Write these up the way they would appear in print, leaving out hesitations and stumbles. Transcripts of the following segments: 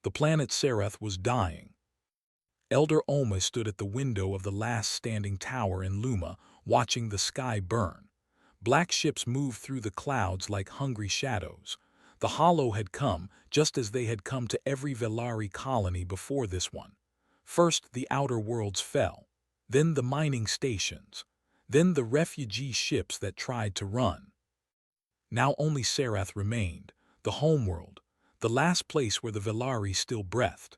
The planet Sereth was dying. Elder Oma stood at the window of the last standing tower in Luma, watching the sky burn. Black ships moved through the clouds like hungry shadows. The Hollow had come, just as they had come to every Velari colony before this one. First the outer worlds fell, then the mining stations, then the refugee ships that tried to run. Now only Sereth remained, the homeworld, the last place where the Velari still breathed.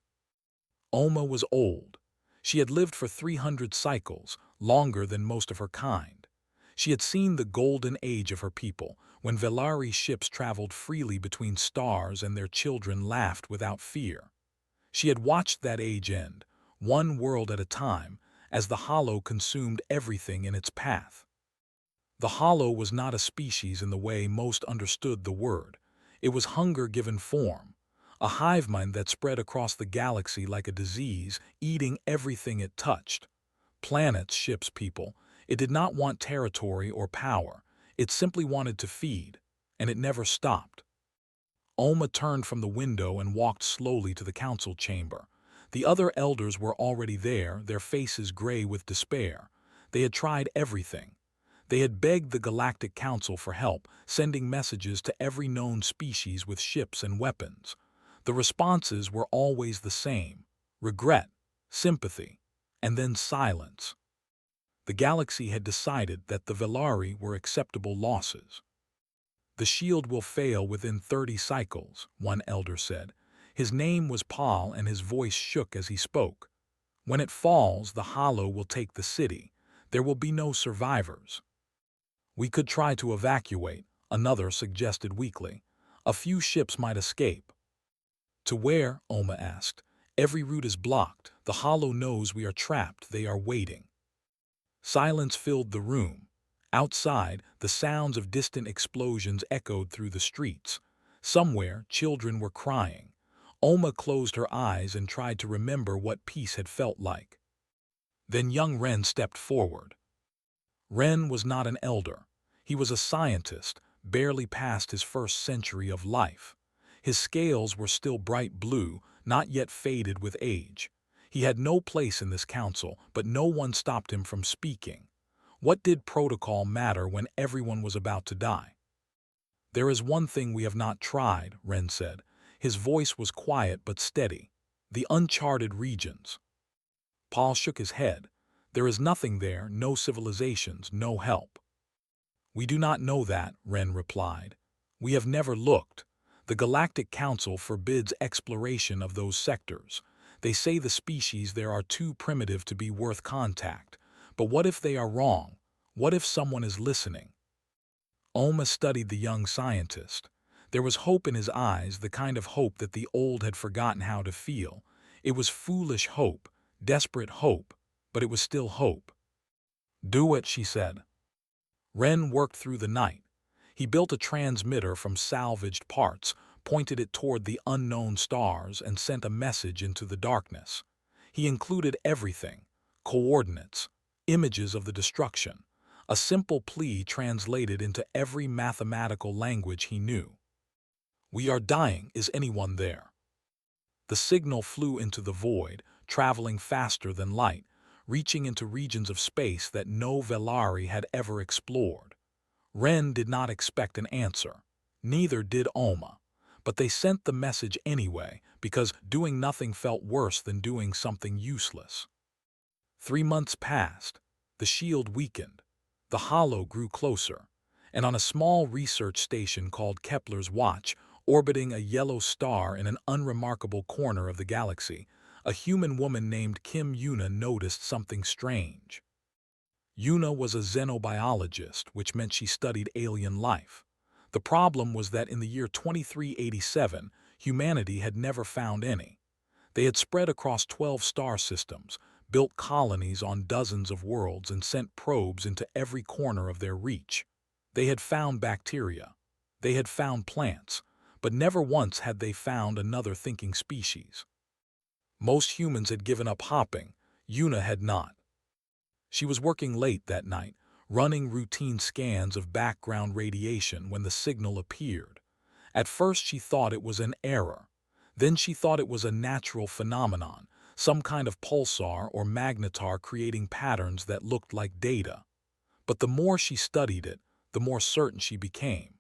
Oma was old. She had lived for 300 cycles, longer than most of her kind. She had seen the golden age of her people, when Velari ships traveled freely between stars and their children laughed without fear. She had watched that age end, one world at a time, as the Hollow consumed everything in its path. The Hollow was not a species in the way most understood the word. It was hunger given form, a hive mind that spread across the galaxy like a disease, eating everything it touched. Planets, ships, people. It did not want territory or power. It simply wanted to feed, and it never stopped. Oma turned from the window and walked slowly to the council chamber. The other elders were already there, their faces gray with despair. They had tried everything. They had begged the Galactic Council for help, sending messages to every known species with ships and weapons. The responses were always the same: regret, sympathy, and then silence. The galaxy had decided that the Velari were acceptable losses. "The shield will fail within 30 cycles," one elder said. His name was Paul, and his voice shook as he spoke. "When it falls, the Hollow will take the city. There will be no survivors." "We could try to evacuate," another suggested weakly. "A few ships might escape." "To where?" Oma asked. "Every route is blocked. The Hollow knows we are trapped. They are waiting." Silence filled the room. Outside, the sounds of distant explosions echoed through the streets. Somewhere, children were crying. Oma closed her eyes and tried to remember what peace had felt like. Then young Ren stepped forward. Ren was not an elder. He was a scientist, barely past his first century of life. His scales were still bright blue, not yet faded with age. He had no place in this council, but no one stopped him from speaking. What did protocol matter when everyone was about to die? "There is one thing we have not tried," Ren said. His voice was quiet but steady. "The uncharted regions." Paul shook his head. "There is nothing there, no civilizations, no help." "We do not know that," Ren replied. "We have never looked. The Galactic Council forbids exploration of those sectors. They say the species there are too primitive to be worth contact. But what if they are wrong? What if someone is listening?" Oma studied the young scientist. There was hope in his eyes, the kind of hope that the old had forgotten how to feel. It was foolish hope, desperate hope, but it was still hope. "Do it," she said. Ren worked through the night. He built a transmitter from salvaged parts, pointed it toward the unknown stars, and sent a message into the darkness. He included everything: coordinates, images of the destruction, a simple plea translated into every mathematical language he knew. "We are dying. Is anyone there?" The signal flew into the void, traveling faster than light, reaching into regions of space that no Velari had ever explored. Ren did not expect an answer. Neither did Oma. But they sent the message anyway, because doing nothing felt worse than doing something useless. 3 months passed. The shield weakened. The Hollow grew closer. And on a small research station called Kepler's Watch, orbiting a yellow star in an unremarkable corner of the galaxy, a human woman named Kim Yuna noticed something strange. Yuna was a xenobiologist, which meant she studied alien life. The problem was that in the year 2387, humanity had never found any. They had spread across 12 star systems, built colonies on dozens of worlds, and sent probes into every corner of their reach. They had found bacteria. They had found plants. But never once had they found another thinking species. Most humans had given up hopping. Yuna had not. She was working late that night, running routine scans of background radiation when the signal appeared. At first she thought it was an error. Then she thought it was a natural phenomenon, some kind of pulsar or magnetar creating patterns that looked like data. But the more she studied it, the more certain she became.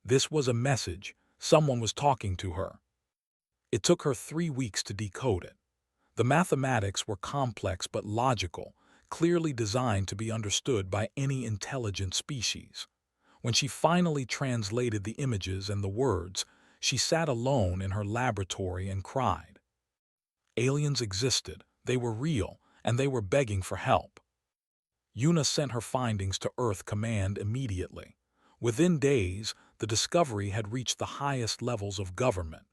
This was a message. Someone was talking to her. It took her 3 weeks to decode it. The mathematics were complex but logical, clearly designed to be understood by any intelligent species. When she finally translated the images and the words, she sat alone in her laboratory and cried. Aliens existed, they were real, and they were begging for help. Una sent her findings to Earth Command immediately. Within days, the discovery had reached the highest levels of government.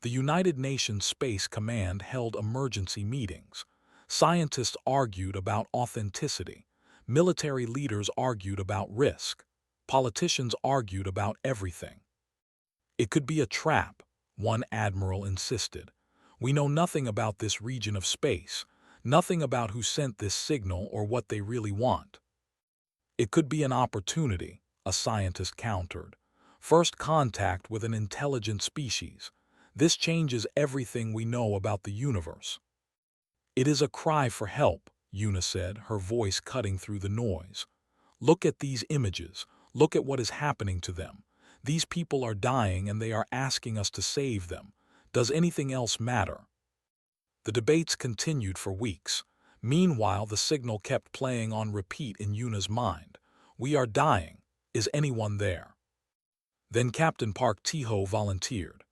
The United Nations Space Command held emergency meetings. Scientists argued about authenticity. Military leaders argued about risk. Politicians argued about everything. It could be a trap, one admiral insisted. We know nothing about this region of space, nothing about who sent this signal or what they really want. It could be an opportunity, a scientist countered. First contact with an intelligent species. This changes everything we know about the universe. It is a cry for help, Una said, her voice cutting through the noise. Look at these images. Look at what is happening to them. These people are dying and they are asking us to save them. Does anything else matter? The debates continued for weeks. Meanwhile, the signal kept playing on repeat in Una's mind. We are dying. Is anyone there? Then Captain Park Tiho volunteered.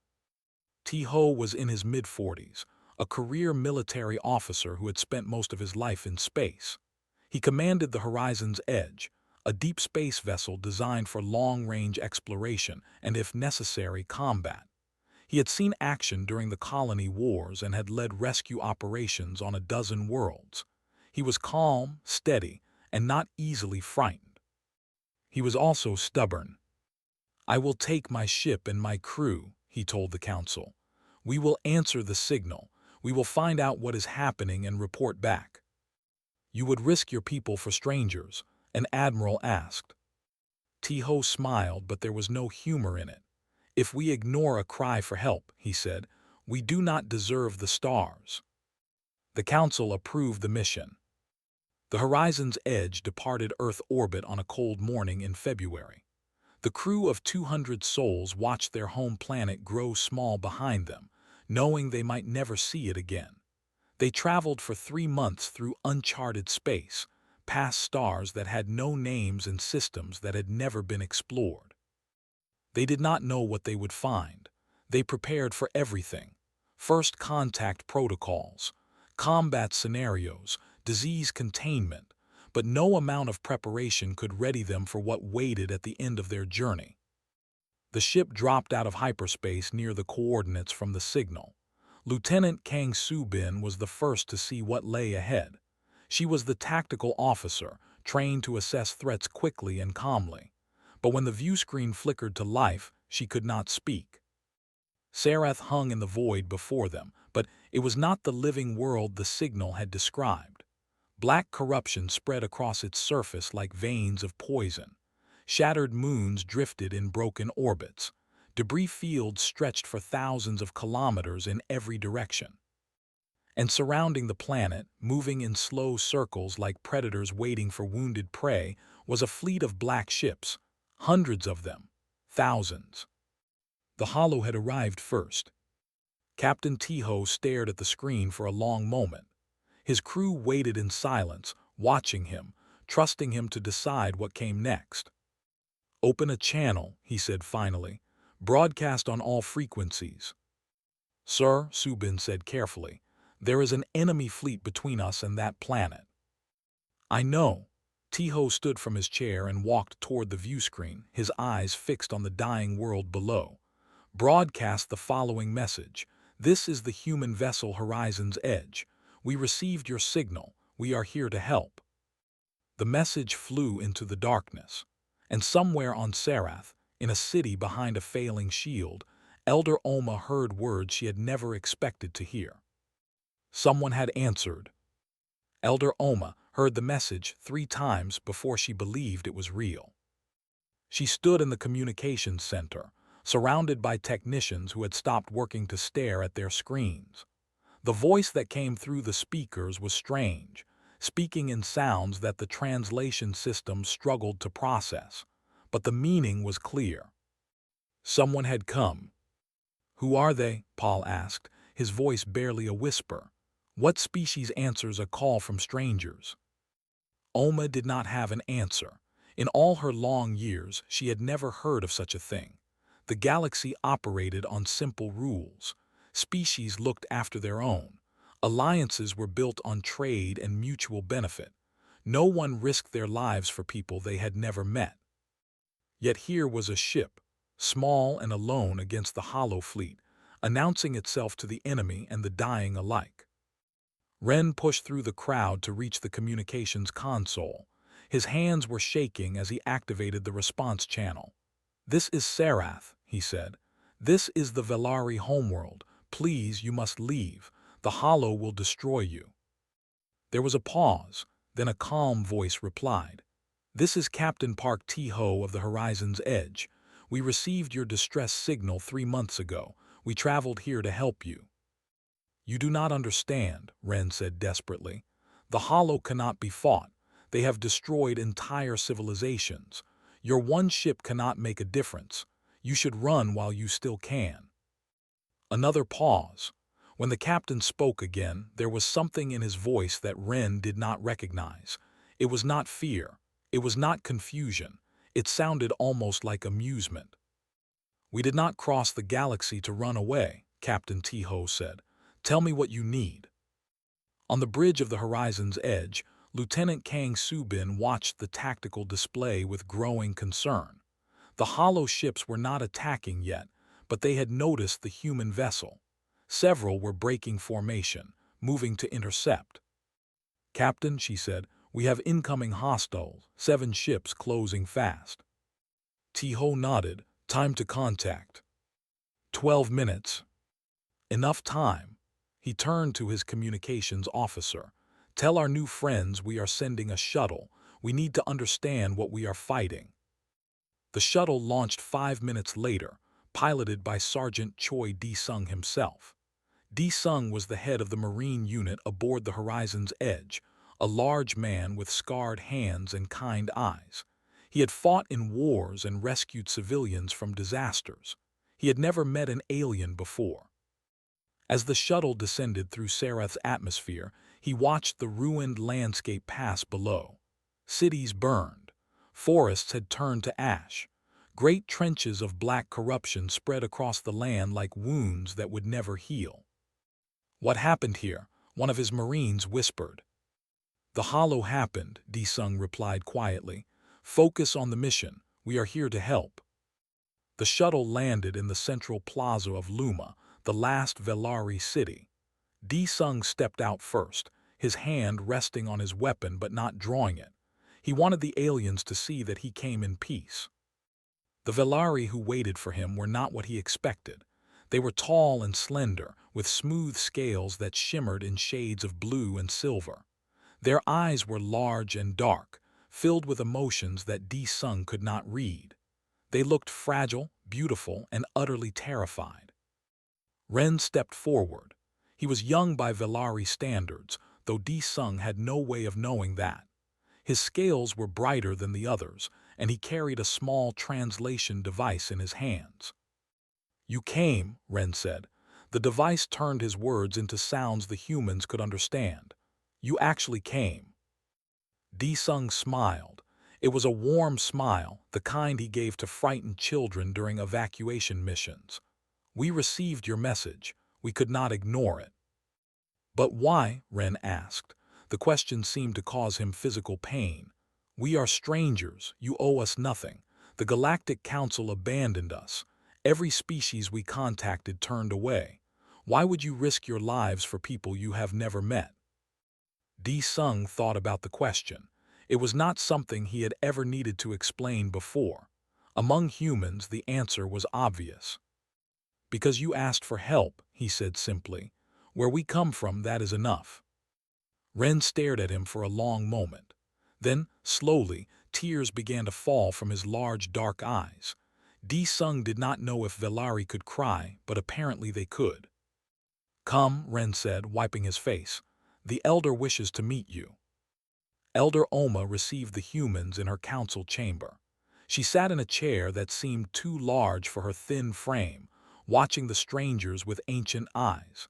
Tiho was in his mid-40s, a career military officer who had spent most of his life in space. He commanded the Horizon's Edge, a deep space vessel designed for long-range exploration and, if necessary, combat. He had seen action during the colony wars and had led rescue operations on a dozen worlds. He was calm, steady, and not easily frightened. He was also stubborn. I will take my ship and my crew, he told the council. We will answer the signal. We will find out what is happening and report back. You would risk your people for strangers, an admiral asked. Tiho smiled, but there was no humor in it. If we ignore a cry for help, he said, we do not deserve the stars. The council approved the mission. The Horizon's Edge departed Earth orbit on a cold morning in February. The crew of 200 souls watched their home planet grow small behind them, knowing they might never see it again. They traveled for 3 months through uncharted space, past stars that had no names and systems that had never been explored. They did not know what they would find. They prepared for everything. First contact protocols, combat scenarios, disease containment, but no amount of preparation could ready them for what waited at the end of their journey. The ship dropped out of hyperspace near the coordinates from the signal. Lieutenant Kang Soo-bin was the first to see what lay ahead. She was the tactical officer, trained to assess threats quickly and calmly. But when the view screen flickered to life, she could not speak. Sarath hung in the void before them, but it was not the living world the signal had described. Black corruption spread across its surface like veins of poison. Shattered moons drifted in broken orbits. Debris fields stretched for thousands of kilometers in every direction. And surrounding the planet, moving in slow circles like predators waiting for wounded prey, was a fleet of black ships, hundreds of them, thousands. The Hollow had arrived first. Captain Tiho stared at the screen for a long moment. His crew waited in silence, watching him, trusting him to decide what came next. Open a channel, he said finally. Broadcast on all frequencies. Sir, Soo-bin said carefully, there is an enemy fleet between us and that planet. I know. Tiho stood from his chair and walked toward the view screen, his eyes fixed on the dying world below. Broadcast the following message. This is the human vessel Horizon's Edge. We received your signal. We are here to help. The message flew into the darkness. And somewhere on Sarath, in a city behind a failing shield, Elder Oma heard words she had never expected to hear. Someone had answered. Elder Oma heard the message 3 times before she believed it was real. She stood in the communications center, surrounded by technicians who had stopped working to stare at their screens. The voice that came through the speakers was strange, speaking in sounds that the translation system struggled to process, but the meaning was clear. Someone had come. "Who are they?" Paul asked, his voice barely a whisper. "What species answers a call from strangers?" Oma did not have an answer. In all her long years, she had never heard of such a thing. The galaxy operated on simple rules. Species looked after their own. Alliances were built on trade and mutual benefit. No one risked their lives for people they had never met. Yet here was a ship, small and alone against the Hollow fleet, announcing itself to the enemy and the dying alike. Ren pushed through the crowd to reach the communications console. His hands were shaking as he activated the response channel. "This is Sarath," he said. "This is the Velari homeworld. Please, you must leave. The Hollow will destroy you." There was a pause, then a calm voice replied. "This is Captain Park T-Ho of the Horizon's Edge. We received your distress signal 3 months ago. We traveled here to help you." "You do not understand," Ren said desperately. "The Hollow cannot be fought. They have destroyed entire civilizations. Your one ship cannot make a difference. You should run while you still can." Another pause. When the captain spoke again, there was something in his voice that Ren did not recognize. It was not fear. It was not confusion. It sounded almost like amusement. "We did not cross the galaxy to run away," Captain T-Ho said. "Tell me what you need." On the bridge of the Horizon's Edge, Lieutenant Kang Subin watched the tactical display with growing concern. The Hollow ships were not attacking yet, but they had noticed the human vessel. Several were breaking formation, moving to intercept. "Captain," she said, "we have incoming hostiles, 7 ships closing fast." T-Ho nodded. "Time to contact." 12 minutes. Enough time. He turned to his communications officer. "Tell our new friends we are sending a shuttle. We need to understand what we are fighting." The shuttle launched 5 minutes later, piloted by Sergeant Choi D-Sung himself. D-Sung was the head of the Marine unit aboard the Horizon's Edge, a large man with scarred hands and kind eyes. He had fought in wars and rescued civilians from disasters. He had never met an alien before. As the shuttle descended through Sarath's atmosphere, he watched the ruined landscape pass below. Cities burned. Forests had turned to ash. Great trenches of black corruption spread across the land like wounds that would never heal. "What happened here?" one of his Marines whispered. "The Hollow happened," D-Sung replied quietly. "Focus on the mission. We are here to help." The shuttle landed in the central plaza of Luma, the last Velari city. D-Sung stepped out first, his hand resting on his weapon but not drawing it. He wanted the aliens to see that he came in peace. The Velari who waited for him were not what he expected. They were tall and slender, with smooth scales that shimmered in shades of blue and silver. Their eyes were large and dark, filled with emotions that D-Sung could not read. They looked fragile, beautiful, and utterly terrified. Ren stepped forward. He was young by Velari standards, though D-Sung had no way of knowing that. His scales were brighter than the others, and he carried a small translation device in his hands. "You came," Ren said. The device turned his words into sounds the humans could understand. "You actually came." D-Sung smiled. It was a warm smile, the kind he gave to frightened children during evacuation missions. "We received your message. We could not ignore it." "But why?" Ren asked. The question seemed to cause him physical pain. "We are strangers. You owe us nothing. The Galactic Council abandoned us. Every species we contacted turned away. Why would you risk your lives for people you have never met?" D-Sung thought about the question. It was not something he had ever needed to explain before. Among humans, the answer was obvious. "Because you asked for help," he said simply. "Where we come from, that is enough." Ren stared at him for a long moment. Then, slowly, tears began to fall from his large dark eyes. Sung did not know if Velari could cry, but apparently they could. "Come," Ren said, wiping his face. "The Elder wishes to meet you." Elder Oma received the humans in her council chamber. She sat in a chair that seemed too large for her thin frame, watching the strangers with ancient eyes.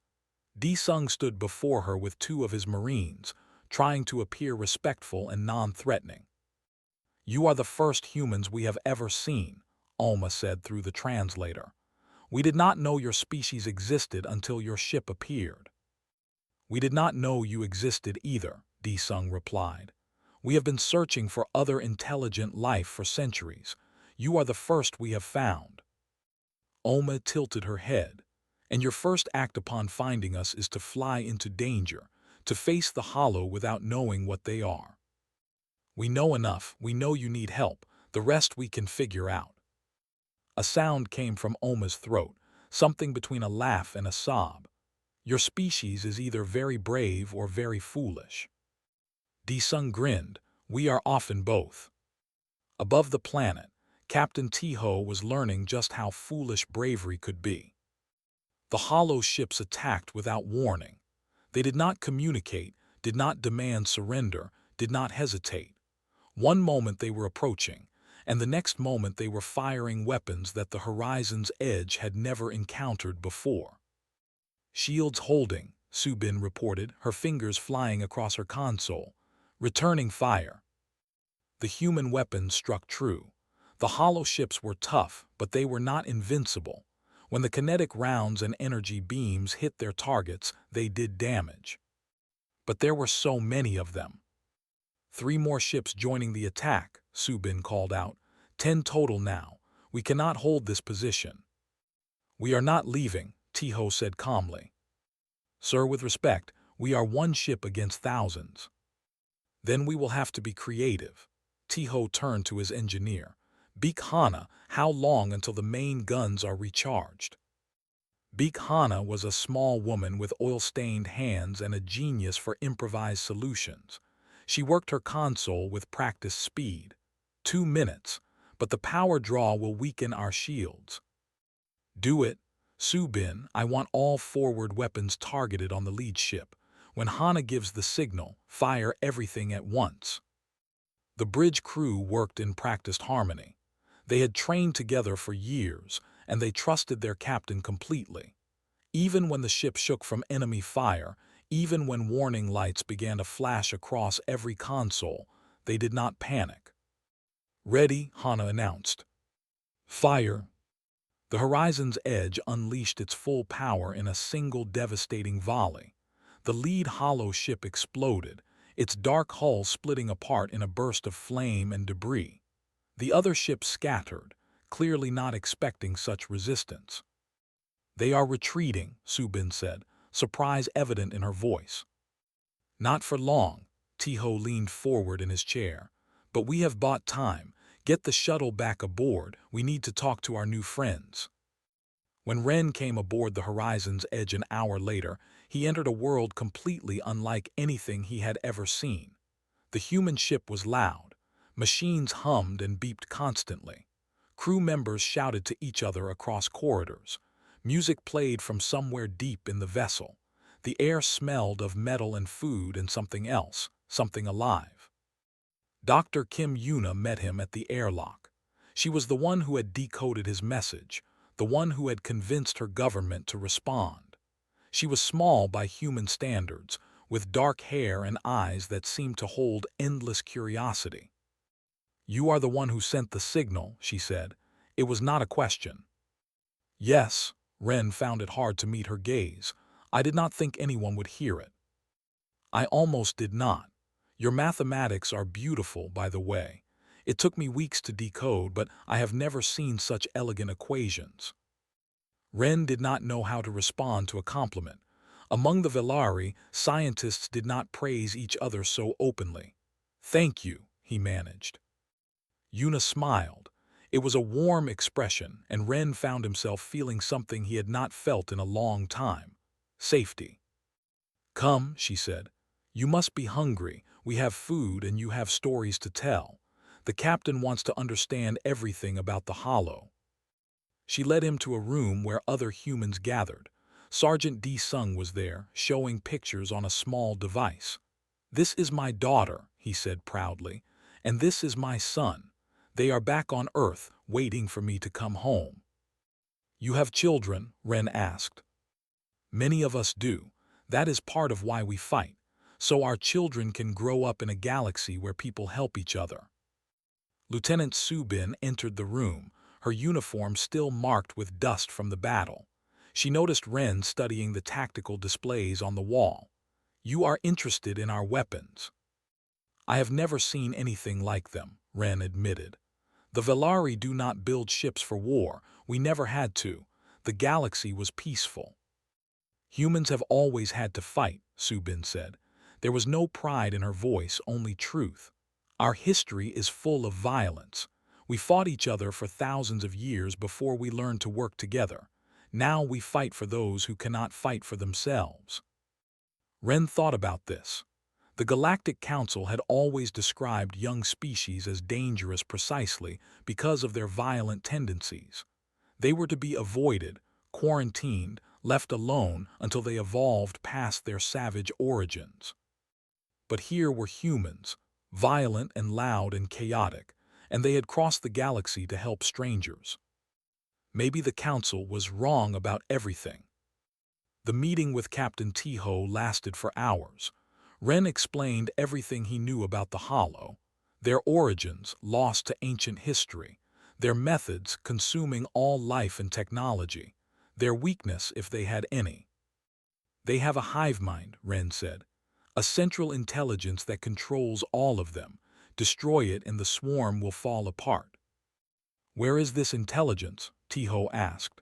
Sung stood before her with two of his marines, trying to appear respectful and non-threatening. "You are the first humans we have ever seen," Oma said through the translator. "We did not know your species existed until your ship appeared." "We did not know you existed either," Sung replied. "We have been searching for other intelligent life for centuries. You are the first we have found." Oma tilted her head. "And your first act upon finding us is to fly into danger, to face the hollow without knowing what they are." "We know enough. We know you need help. The rest we can figure out." A sound came from Oma's throat, something between a laugh and a sob. "Your species is either very brave or very foolish." Sung grinned. "We are often both." Above the planet, Captain Tiho was learning just how foolish bravery could be. The hollow ships attacked without warning. They did not communicate, did not demand surrender, did not hesitate. One moment they were approaching, and the next moment they were firing weapons that the horizon's edge had never encountered before. "Shields holding," Subin reported, her fingers flying across her console. "Returning fire." The human weapons struck true. The hollow ships were tough, but they were not invincible. When the kinetic rounds and energy beams hit their targets, they did damage. But there were so many of them. "3 more ships joining the attack," Subin called out. 10 total now. We cannot hold this position." "We are not leaving," Tiho said calmly. "Sir, with respect, we are one ship against thousands." "Then we will have to be creative." Tiho turned to his engineer. "Beak Hana, how long until the main guns are recharged?" Beak Hana was a small woman with oil-stained hands and a genius for improvised solutions. She worked her console with practiced speed. 2 minutes, but the power draw will weaken our shields." "Do it." "Subin, I want all forward weapons targeted on the lead ship. When Hana gives the signal, fire everything at once." The bridge crew worked in practiced harmony. They had trained together for years, and they trusted their captain completely. Even when the ship shook from enemy fire, even when warning lights began to flash across every console, they did not panic. "Ready," Hana announced. "Fire." The horizon's edge unleashed its full power in a single devastating volley. The lead hollow ship exploded, its dark hull splitting apart in a burst of flame and debris. The other ships scattered, clearly not expecting such resistance. "They are retreating," Subin said, surprise evident in her voice. "Not for long." Tiho leaned forward in his chair. "But we have bought time. Get the shuttle back aboard. We need to talk to our new friends." When Ren came aboard the horizon's edge an hour later, he entered a world completely unlike anything he had ever seen. The human ship was loud. Machines hummed and beeped constantly. Crew members shouted to each other across corridors. Music played from somewhere deep in the vessel. The air smelled of metal and food and something else, something alive. Dr. Kim Yuna met him at the airlock. She was the one who had decoded his message, the one who had convinced her government to respond. She was small by human standards, with dark hair and eyes that seemed to hold endless curiosity. "You are the one who sent the signal," she said. It was not a question. "Yes." Ren found it hard to meet her gaze. "I did not think anyone would hear it." "I almost did not. Your mathematics are beautiful, by the way. It took me weeks to decode, but I have never seen such elegant equations." Ren did not know how to respond to a compliment. Among the Velari, scientists did not praise each other so openly. "Thank you," he managed. Yuna smiled. It was a warm expression, and Ren found himself feeling something he had not felt in a long time: safety. "Come," she said. "You must be hungry. We have food and you have stories to tell. The captain wants to understand everything about the Hollow." She led him to a room where other humans gathered. Sergeant D. Sung was there, showing pictures on a small device. "This is my daughter," he said proudly, "and this is my son. They are back on Earth, waiting for me to come home." "You have children?" Ren asked. "Many of us do. That is part of why we fight, so our children can grow up in a galaxy where people help each other." Lieutenant Subin entered the room, her uniform still marked with dust from the battle. She noticed Ren studying the tactical displays on the wall. "You are interested in our weapons." "I have never seen anything like them," Ren admitted. "The Velari do not build ships for war. We never had to. The galaxy was peaceful." "Humans have always had to fight," Subin said. There was no pride in her voice, only truth. "Our history is full of violence. We fought each other for thousands of years before we learned to work together. Now we fight for those who cannot fight for themselves." Ren thought about this. The Galactic Council had always described young species as dangerous precisely because of their violent tendencies. They were to be avoided, quarantined, left alone until they evolved past their savage origins. But here were humans, violent and loud and chaotic, and they had crossed the galaxy to help strangers. Maybe the Council was wrong about everything. The meeting with Captain Tiho lasted for hours. Ren explained everything he knew about the Hollow, their origins lost to ancient history, their methods consuming all life and technology, their weakness if they had any. "They have a hive mind," Ren said, "a central intelligence that controls all of them. Destroy it and the swarm will fall apart." "Where is this intelligence?" Tiho asked.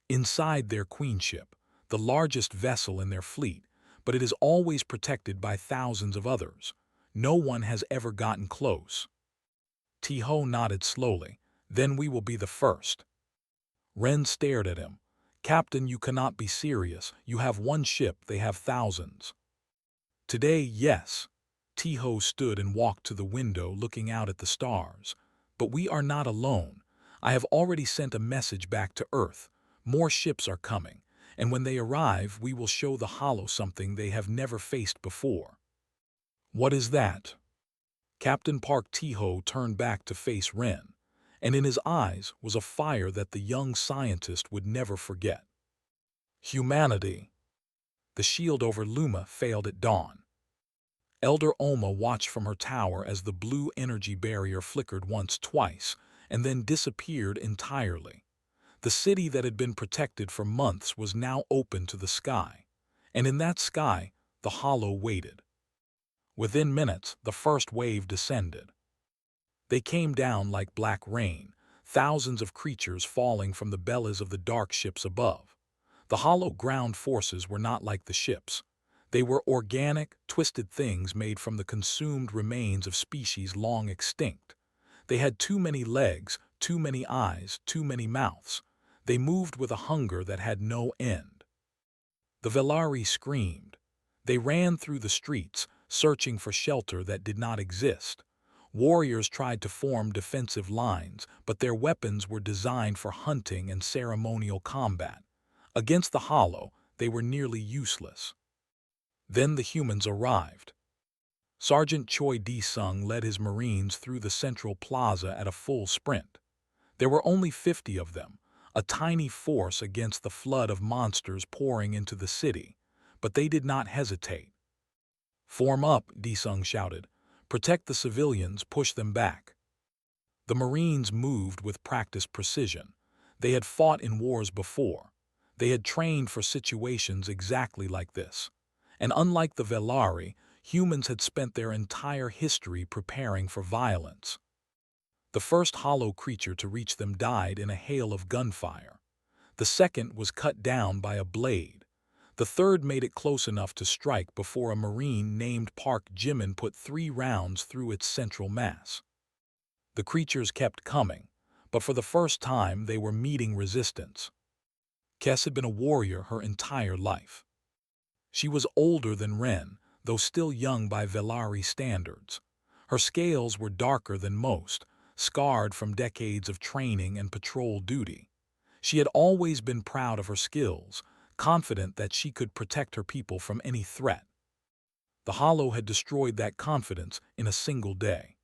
"Inside their queenship, the largest vessel in their fleet, but it is always protected by thousands of others. No one has ever gotten close." Tiho nodded slowly. "Then we will be the first." Ren stared at him. "Captain, you cannot be serious. You have one ship, they have thousands." "Today, yes." Tiho stood and walked to the window looking out at the stars. "But we are not alone. I have already sent a message back to Earth. More ships are coming, and when they arrive, we will show the Hollow something they have never faced before." "What is that?" Captain Park Tiho turned back to face Ren, and in his eyes was a fire that the young scientist would never forget. "Humanity." The shield over Luma failed at dawn. Elder Oma watched from her tower as the blue energy barrier flickered once, twice, and then disappeared entirely. The city that had been protected for months was now open to the sky, and in that sky, the Hollow waited. Within minutes, the first wave descended. They came down like black rain, thousands of creatures falling from the bellies of the dark ships above. The Hollow ground forces were not like the ships. They were organic, twisted things made from the consumed remains of species long extinct. They had too many legs, too many eyes, too many mouths. They moved with a hunger that had no end. The Velari screamed. They ran through the streets, searching for shelter that did not exist. Warriors tried to form defensive lines, but their weapons were designed for hunting and ceremonial combat. Against the Hollow, they were nearly useless. Then the humans arrived. Sergeant Choi D-Sung led his Marines through the central plaza at a full sprint. There were only 50 of them, a tiny force against the flood of monsters pouring into the city, but they did not hesitate. "Form up," D-Sung shouted. "Protect the civilians, push them back." The Marines moved with practiced precision. They had fought in wars before. They had trained for situations exactly like this. And unlike the Velari, humans had spent their entire history preparing for violence. The first hollow creature to reach them died in a hail of gunfire. The second was cut down by a blade. The third made it close enough to strike before a Marine named Park Jimin put 3 rounds through its central mass. The creatures kept coming, but for the first time they were meeting resistance. Kes had been a warrior her entire life. She was older than Ren, though still young by Velari standards. Her scales were darker than most, scarred from decades of training and patrol duty. She had always been proud of her skills, confident that she could protect her people from any threat. The Hollow had destroyed that confidence in a single day.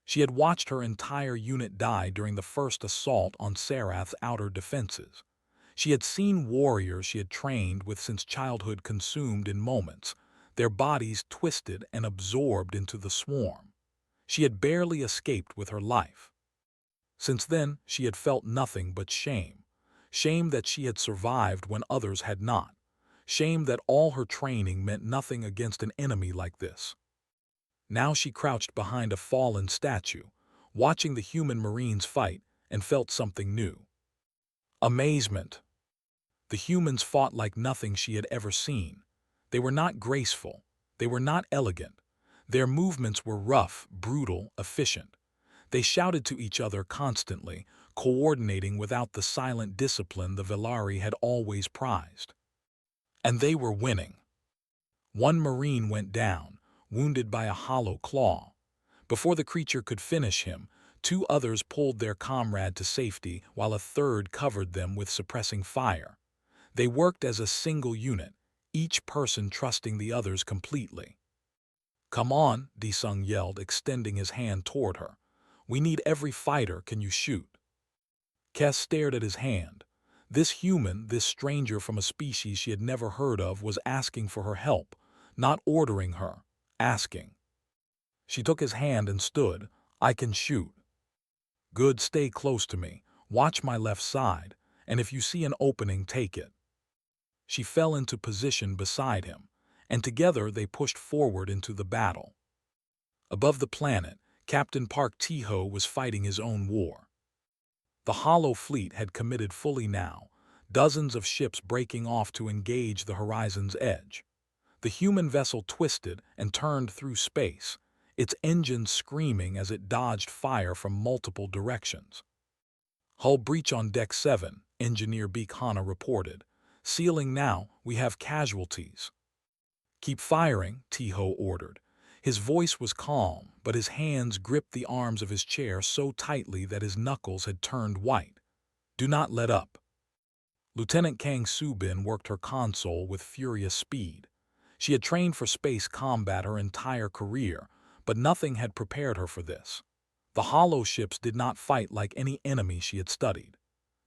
She had watched her entire unit die during the first assault on Sarath's outer defenses. She had seen warriors she had trained with since childhood consumed in moments, their bodies twisted and absorbed into the swarm. She had barely escaped with her life. Since then, she had felt nothing but shame. Shame that she had survived when others had not. Shame that all her training meant nothing against an enemy like this. Now she crouched behind a fallen statue, watching the human Marines fight, and felt something new. Amazement. The humans fought like nothing she had ever seen. They were not graceful. They were not elegant. Their movements were rough, brutal, efficient. They shouted to each other constantly, coordinating without the silent discipline the Velari had always prized. And they were winning. One Marine went down, wounded by a hollow claw. Before the creature could finish him, two others pulled their comrade to safety while a third covered them with suppressing fire. They worked as a single unit, each person trusting the others completely. "Come on," Disung yelled, extending his hand toward her. "We need every fighter. Can you shoot?" Kes stared at his hand. This human, this stranger from a species she had never heard of, was asking for her help, not ordering her, asking. She took his hand and stood. "I can shoot." "Good, stay close to me. Watch my left side, and if you see an opening, take it." She fell into position beside him, and together they pushed forward into the battle. Above the planet, Captain Park Tiho was fighting his own war. The Hollow Fleet had committed fully now, dozens of ships breaking off to engage the horizon's edge. The human vessel twisted and turned through space, its engines screaming as it dodged fire from multiple directions. "Hull breach on Deck 7, Engineer Beak Hana reported. "Sealing now, we have casualties." "Keep firing," Tiho ordered. His voice was calm, but his hands gripped the arms of his chair so tightly that his knuckles had turned white. "Do not let up." Lieutenant Kang Subin worked her console with furious speed. She had trained for space combat her entire career, but nothing had prepared her for this. The Hollow ships did not fight like any enemy she had studied.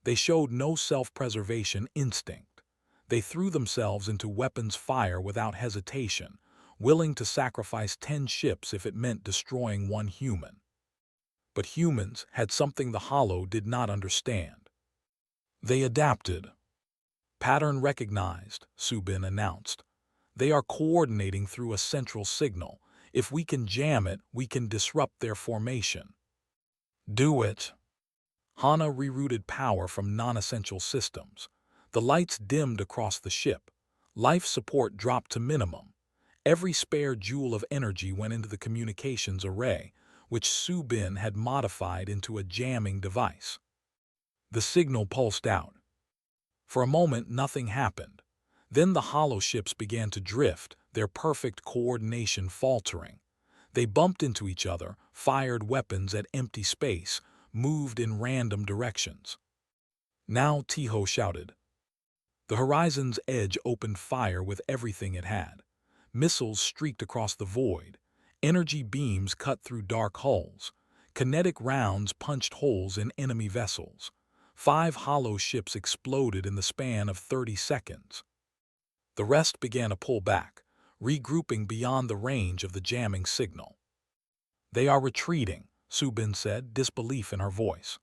They showed no self-preservation instinct. They threw themselves into weapons fire without hesitation, willing to sacrifice 10 ships if it meant destroying one human. But humans had something the Hollow did not understand. They adapted. "Pattern recognized," Subin announced. "They are coordinating through a central signal. If we can jam it, we can disrupt their formation." "Do it." Hana rerouted power from non-essential systems. The lights dimmed across the ship. Life support dropped to minimum. Every spare joule of energy went into the communications array, which Subin had modified into a jamming device. The signal pulsed out. For a moment, nothing happened. Then the Hollow ships began to drift, their perfect coordination faltering. They bumped into each other, fired weapons at empty space, moved in random directions. Now Tiho shouted. The horizon's edge opened fire with everything it had. Missiles streaked across the void. Energy beams cut through dark hulls. Kinetic rounds punched holes in enemy vessels. 5 Hollow ships exploded in the span of 30 seconds. The rest began to pull back, regrouping beyond the range of the jamming signal. "They are retreating," Subin said, disbelief in her voice.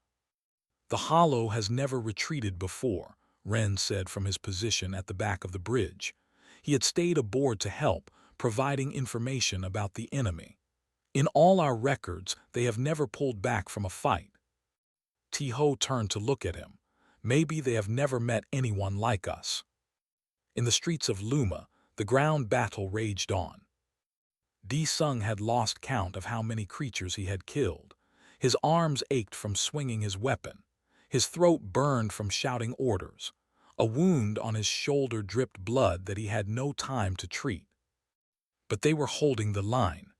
"The Hollow has never retreated before," Ren said from his position at the back of the bridge. He had stayed aboard to help, providing information about the enemy. "In all our records, they have never pulled back from a fight." Tiho turned to look at him. "Maybe they have never met anyone like us." In the streets of Luma, the ground battle raged on. Disung had lost count of how many creatures he had killed. His arms ached from swinging his weapon. His throat burned from shouting orders. A wound on his shoulder dripped blood that he had no time to treat. But they were holding the line.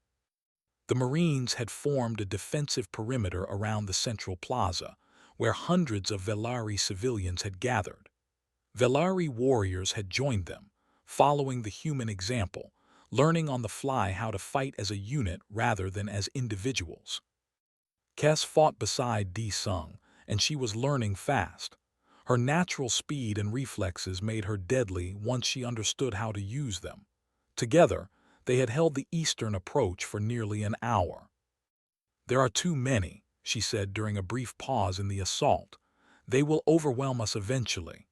The Marines had formed a defensive perimeter around the central plaza, where hundreds of Velari civilians had gathered. Velari warriors had joined them, following the human example, learning on the fly how to fight as a unit rather than as individuals. Kes fought beside Di Sung, and she was learning fast. Her natural speed and reflexes made her deadly once she understood how to use them. Together, they had held the eastern approach for nearly an hour. "There are too many," she said during a brief pause in the assault. "They will overwhelm us eventually."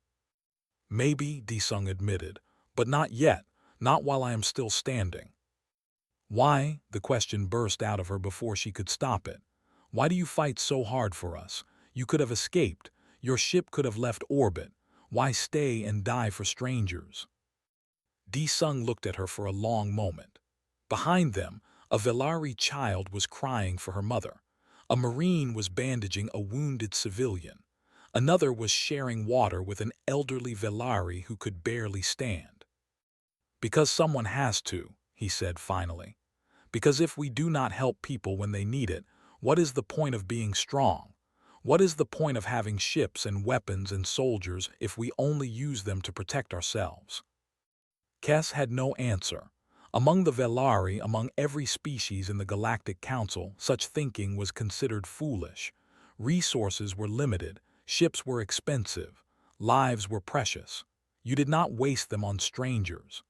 "Maybe," Di Sung admitted, "but not yet, not while I am still standing." "Why?" The question burst out of her before she could stop it. "Why do you fight so hard for us? You could have escaped. Your ship could have left orbit. Why stay and die for strangers?" Di Sung looked at her for a long moment. Behind them, a Velari child was crying for her mother. A Marine was bandaging a wounded civilian. Another was sharing water with an elderly Velari who could barely stand. "Because someone has to," he said finally. "Because if we do not help people when they need it, what is the point of being strong? What is the point of having ships and weapons and soldiers if we only use them to protect ourselves?" Kes had no answer. Among the Velari, among every species in the Galactic Council, such thinking was considered foolish. Resources were limited, ships were expensive, lives were precious. You did not waste them on strangers.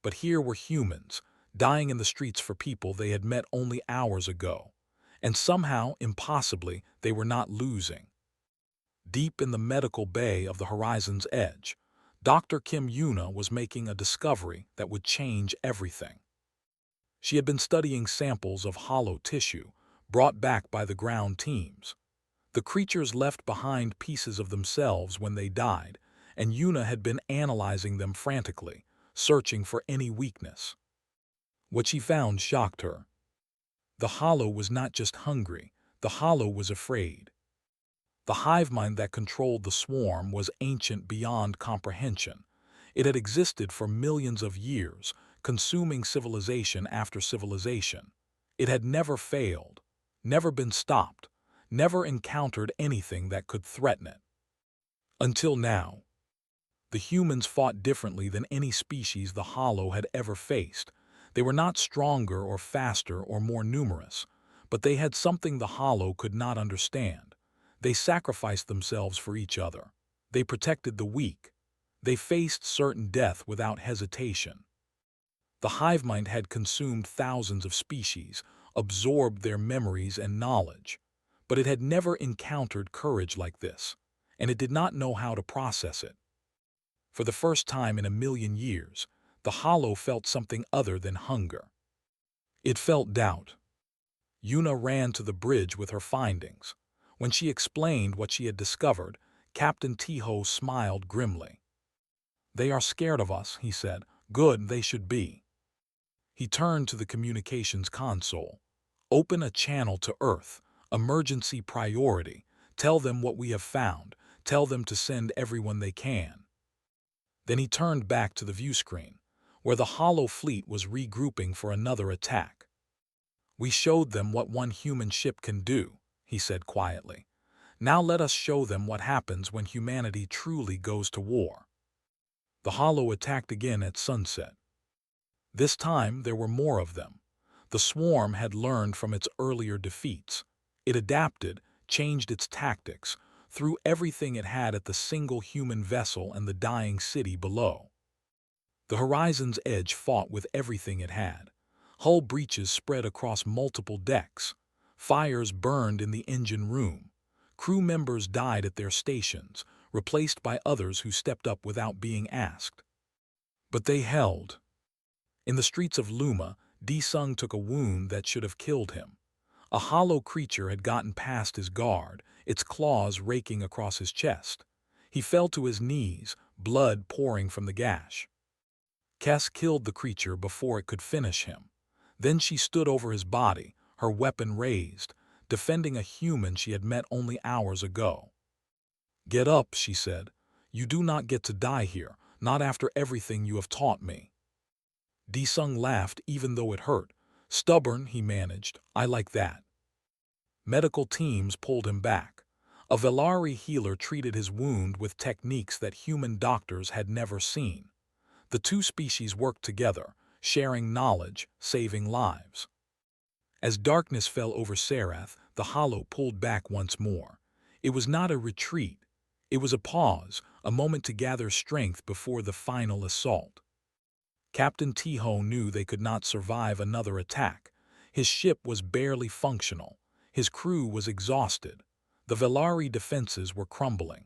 But here were humans, dying in the streets for people they had met only hours ago. And somehow, impossibly, they were not losing. Deep in the medical bay of the horizon's edge, Dr. Kim Yuna was making a discovery that would change everything. She had been studying samples of hollow tissue brought back by the ground teams. The creatures left behind pieces of themselves when they died, and Yuna had been analyzing them frantically, searching for any weakness. What she found shocked her. The hollow was not just hungry, the hollow was afraid. The hive mind that controlled the swarm was ancient beyond comprehension. It had existed for millions of years, consuming civilization after civilization. It had never failed, never been stopped, never encountered anything that could threaten it. Until now. The humans fought differently than any species the Hollow had ever faced. They were not stronger or faster or more numerous, but they had something the Hollow could not understand. They sacrificed themselves for each other. They protected the weak. They faced certain death without hesitation. The hive mind had consumed thousands of species, absorbed their memories and knowledge, but it had never encountered courage like this, and it did not know how to process it. For the first time in a million years, the Hollow felt something other than hunger. It felt doubt. Yuna ran to the bridge with her findings. When she explained what she had discovered, Captain Tiho smiled grimly. "They are scared of us," he said. "Good, they should be." He turned to the communications console. "Open a channel to Earth. Emergency priority. Tell them what we have found. Tell them to send everyone they can." Then he turned back to the view screen, where the Hollow fleet was regrouping for another attack. "We showed them what one human ship can do," he said quietly. "Now let us show them what happens when humanity truly goes to war." The Hollow attacked again at sunset. This time there were more of them. The swarm had learned from its earlier defeats. It adapted, changed its tactics, threw everything it had at the single human vessel and the dying city below. The horizon's edge fought with everything it had. Hull breaches spread across multiple decks. Fires burned in the engine room. Crew members died at their stations, replaced by others who stepped up without being asked. But they held. In the streets of Luma, Di-Sung took a wound that should have killed him. A hollow creature had gotten past his guard, its claws raking across his chest. He fell to his knees, blood pouring from the gash. Kes killed the creature before it could finish him. Then she stood over his body, her weapon raised, defending a human she had met only hours ago. "Get up," she said. "You do not get to die here, not after everything you have taught me." Di-Sung laughed even though it hurt. "Stubborn," he managed. "I like that." Medical teams pulled him back. A Velari healer treated his wound with techniques that human doctors had never seen. The two species worked together, sharing knowledge, saving lives. As darkness fell over Serath, the Hollow pulled back once more. It was not a retreat. It was a pause, a moment to gather strength before the final assault. Captain Tiho knew they could not survive another attack. His ship was barely functional. His crew was exhausted. The Velari defenses were crumbling.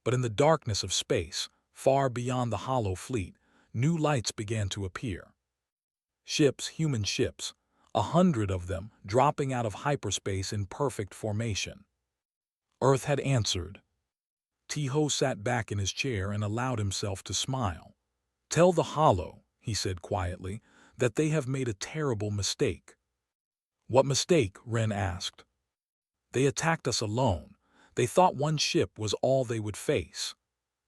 But in the darkness of space, far beyond the Hollow fleet, new lights began to appear. Ships, human ships, 100 of them dropping out of hyperspace in perfect formation. Earth had answered. Tiho sat back in his chair and allowed himself to smile. "Tell the Hollow," he said quietly, "that they have made a terrible mistake." "What mistake?" Ren asked. "They attacked us alone. They thought one ship was all they would face."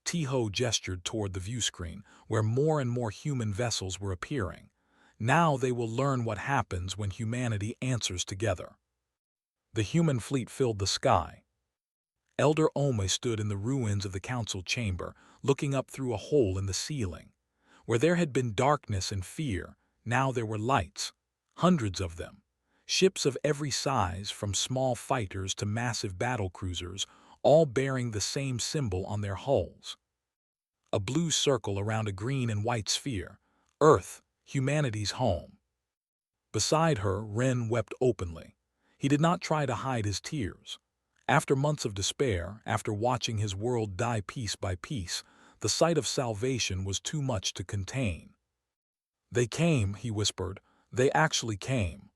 Tiho gestured toward the viewscreen, where more and more human vessels were appearing. Now they will learn what happens when humanity answers together. The human fleet filled the sky. Elder Ome stood in the ruins of the council chamber, looking up through a hole in the ceiling. Where there had been darkness and fear, now there were lights, hundreds of them. Ships of every size, from small fighters to massive battle cruisers, all bearing the same symbol on their hulls. A blue circle around a green and white sphere, Earth, humanity's home. Beside her, Ren wept openly. He did not try to hide his tears. After months of despair, after watching his world die piece by piece, the sight of salvation was too much to contain. "They came," he whispered. "They actually came."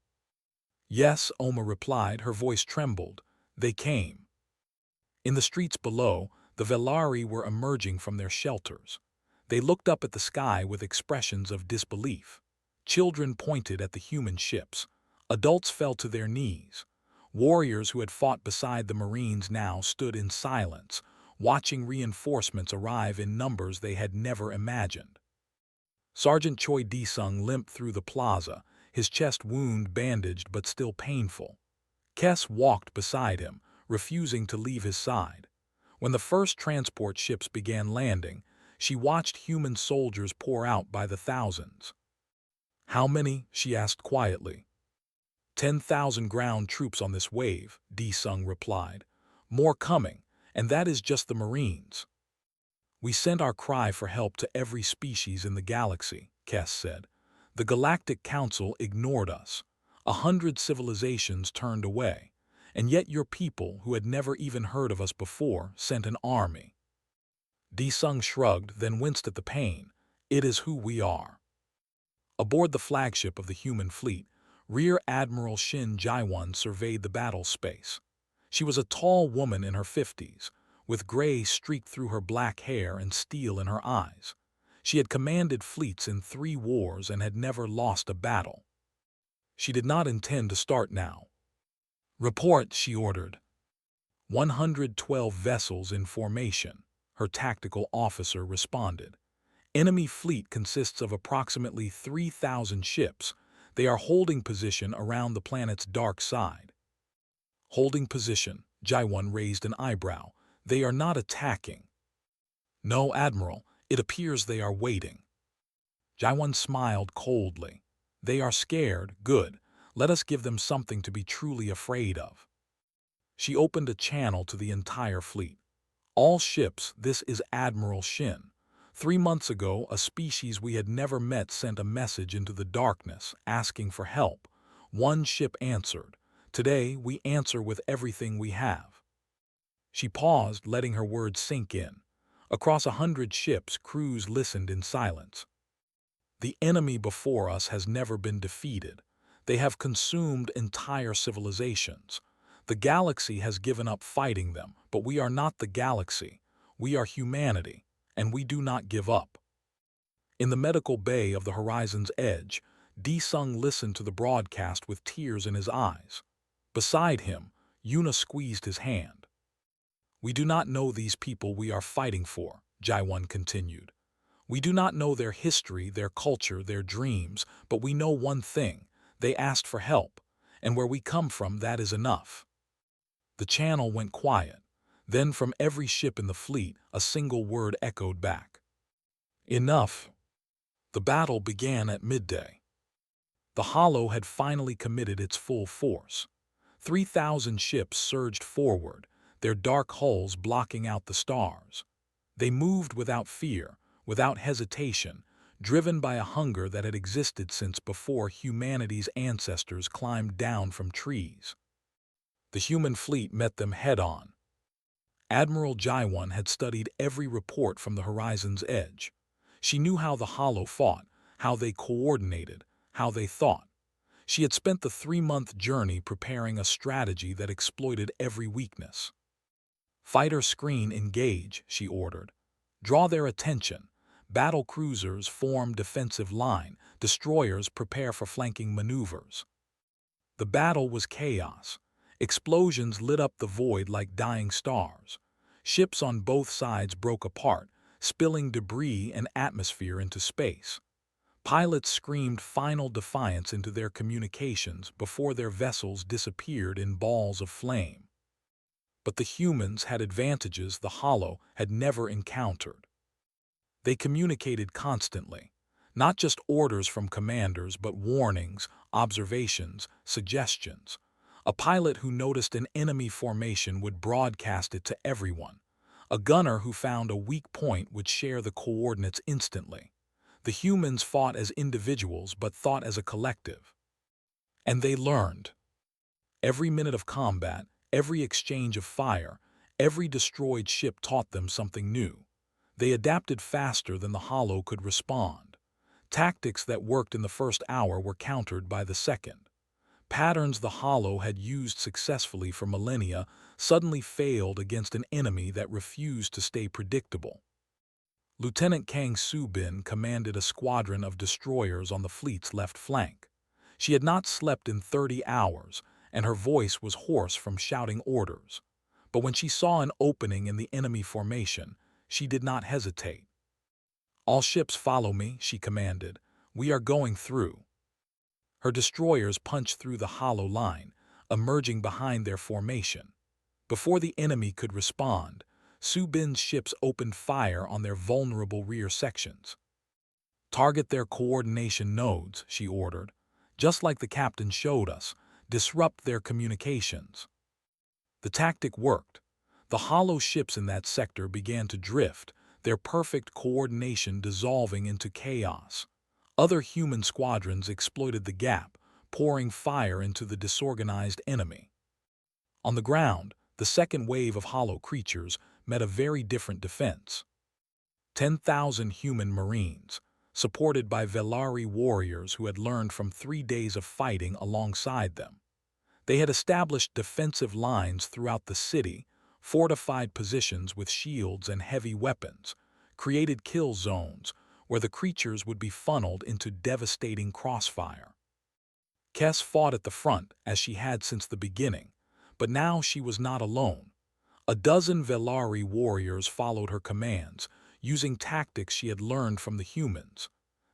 "Yes," Oma replied, her voice trembled. "They came." In the streets below, the Velari were emerging from their shelters. They looked up at the sky with expressions of disbelief. Children pointed at the human ships. Adults fell to their knees. Warriors who had fought beside the Marines now stood in silence, watching reinforcements arrive in numbers they had never imagined. Sergeant Choi Disung limped through the plaza, his chest wound bandaged but still painful. Kess walked beside him, refusing to leave his side. When the first transport ships began landing, she watched human soldiers pour out by the thousands. "How many?" she asked quietly. 10,000 ground troops on this wave," Disung replied. "More coming, and that is just the Marines." "We sent our cry for help to every species in the galaxy," Kess said. "The Galactic Council ignored us. 100 civilizations turned away. And yet your people, who had never even heard of us before, sent an army." Disung shrugged, then winced at the pain. "It is who we are." Aboard the flagship of the human fleet, Rear Admiral Shin Jaiwon surveyed the battle space. She was a tall woman in her 50s, with gray streaked through her black hair and steel in her eyes. She had commanded fleets in 3 wars and had never lost a battle. She did not intend to start now. "Report," she ordered. 112 vessels in formation, her tactical officer responded. "Enemy fleet consists of approximately 3,000 ships. They are holding position around the planet's dark side." "Holding position," Jaiwon raised an eyebrow. "They are not attacking." "No, Admiral, it appears they are waiting." Jaiwon smiled coldly. "They are scared, good. Let us give them something to be truly afraid of." She opened a channel to the entire fleet. "All ships, this is Admiral Shin. 3 months ago, a species we had never met sent a message into the darkness, asking for help. 1 ship answered. Today, we answer with everything we have." She paused, letting her words sink in. Across 100 ships, crews listened in silence. "The enemy before us has never been defeated. They have consumed entire civilizations. The galaxy has given up fighting them, but we are not the galaxy. We are humanity, and we do not give up." In the medical bay of the horizon's edge, Disung listened to the broadcast with tears in his eyes. Beside him, Yuna squeezed his hand. "We do not know these people we are fighting for," Jaiwon continued. "We do not know their history, their culture, their dreams, but we know one thing: they asked for help, and where we come from, that is enough." The channel went quiet. Then from every ship in the fleet, a single word echoed back. Enough. The battle began at midday. The Hollow had finally committed its full force. 3,000 ships surged forward, their dark hulls blocking out the stars. They moved without fear, without hesitation, driven by a hunger that had existed since before humanity's ancestors climbed down from trees. The human fleet met them head-on. Admiral Jaiwan had studied every report from the horizon's edge. She knew how the Hollow fought, how they coordinated, how they thought. She had spent the 3-month journey preparing a strategy that exploited every weakness. Fighter screen engage, she ordered. Draw their attention. Battle cruisers form defensive line. Destroyers prepare for flanking maneuvers. The battle was chaos. Explosions lit up the void like dying stars. Ships on both sides broke apart, spilling debris and atmosphere into space. Pilots screamed final defiance into their communications before their vessels disappeared in balls of flame. But the humans had advantages the Hollow had never encountered. They communicated constantly, not just orders from commanders but warnings, observations, suggestions. A pilot who noticed an enemy formation would broadcast it to everyone. A gunner who found a weak point would share the coordinates instantly. The humans fought as individuals but thought as a collective. And they learned. Every minute of combat, every exchange of fire, every destroyed ship taught them something new. They adapted faster than the Hollow could respond. Tactics that worked in the first hour were countered by the second. Patterns the Hollow had used successfully for millennia suddenly failed against an enemy that refused to stay predictable. Lieutenant Kang Soo-bin commanded a squadron of destroyers on the fleet's left flank. She had not slept in 30 hours, and her voice was hoarse from shouting orders. But when she saw an opening in the enemy formation, she did not hesitate. "All ships follow me," she commanded. "We are going through." Her destroyers punched through the Hollow line, emerging behind their formation. Before the enemy could respond, Soo-bin's ships opened fire on their vulnerable rear sections. "Target their coordination nodes," she ordered. "Just like the captain showed us, disrupt their communications." The tactic worked. The Hollow ships in that sector began to drift, their perfect coordination dissolving into chaos. Other human squadrons exploited the gap, pouring fire into the disorganized enemy. On the ground, the second wave of Hollow creatures met a very different defense. 10,000 human marines, supported by Velari warriors who had learned from 3 days of fighting alongside them. They had established defensive lines throughout the city, fortified positions with shields and heavy weapons, created kill zones where the creatures would be funneled into devastating crossfire. Kes fought at the front as she had since the beginning, but now she was not alone. A dozen Velari warriors followed her commands, using tactics she had learned from the humans.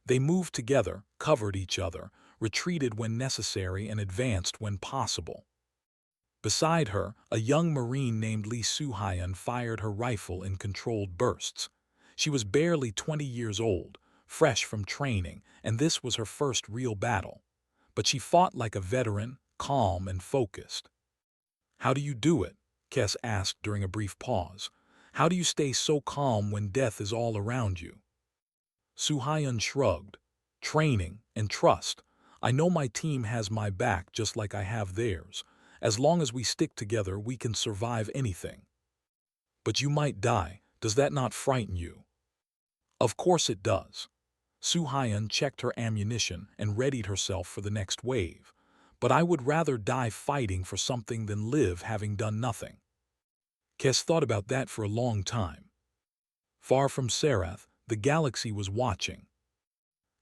They moved together, covered each other, retreated when necessary and advanced when possible. Beside her, a young Marine named Lee Soo-hyun fired her rifle in controlled bursts. She was barely 20 years old, fresh from training, and this was her first real battle. But she fought like a veteran, calm and focused. "How do you do it?" Kes asked during a brief pause. "How do you stay so calm when death is all around you?" Soo-hyun shrugged. "Training and trust. I know my team has my back just like I have theirs. As long as we stick together, we can survive anything." "But you might die. Does that not frighten you?" "Of course it does." Soo-hyun checked her ammunition and readied herself for the next wave. "But I would rather die fighting for something than live having done nothing." Kes thought about that for a long time. Far from Serath, the galaxy was watching.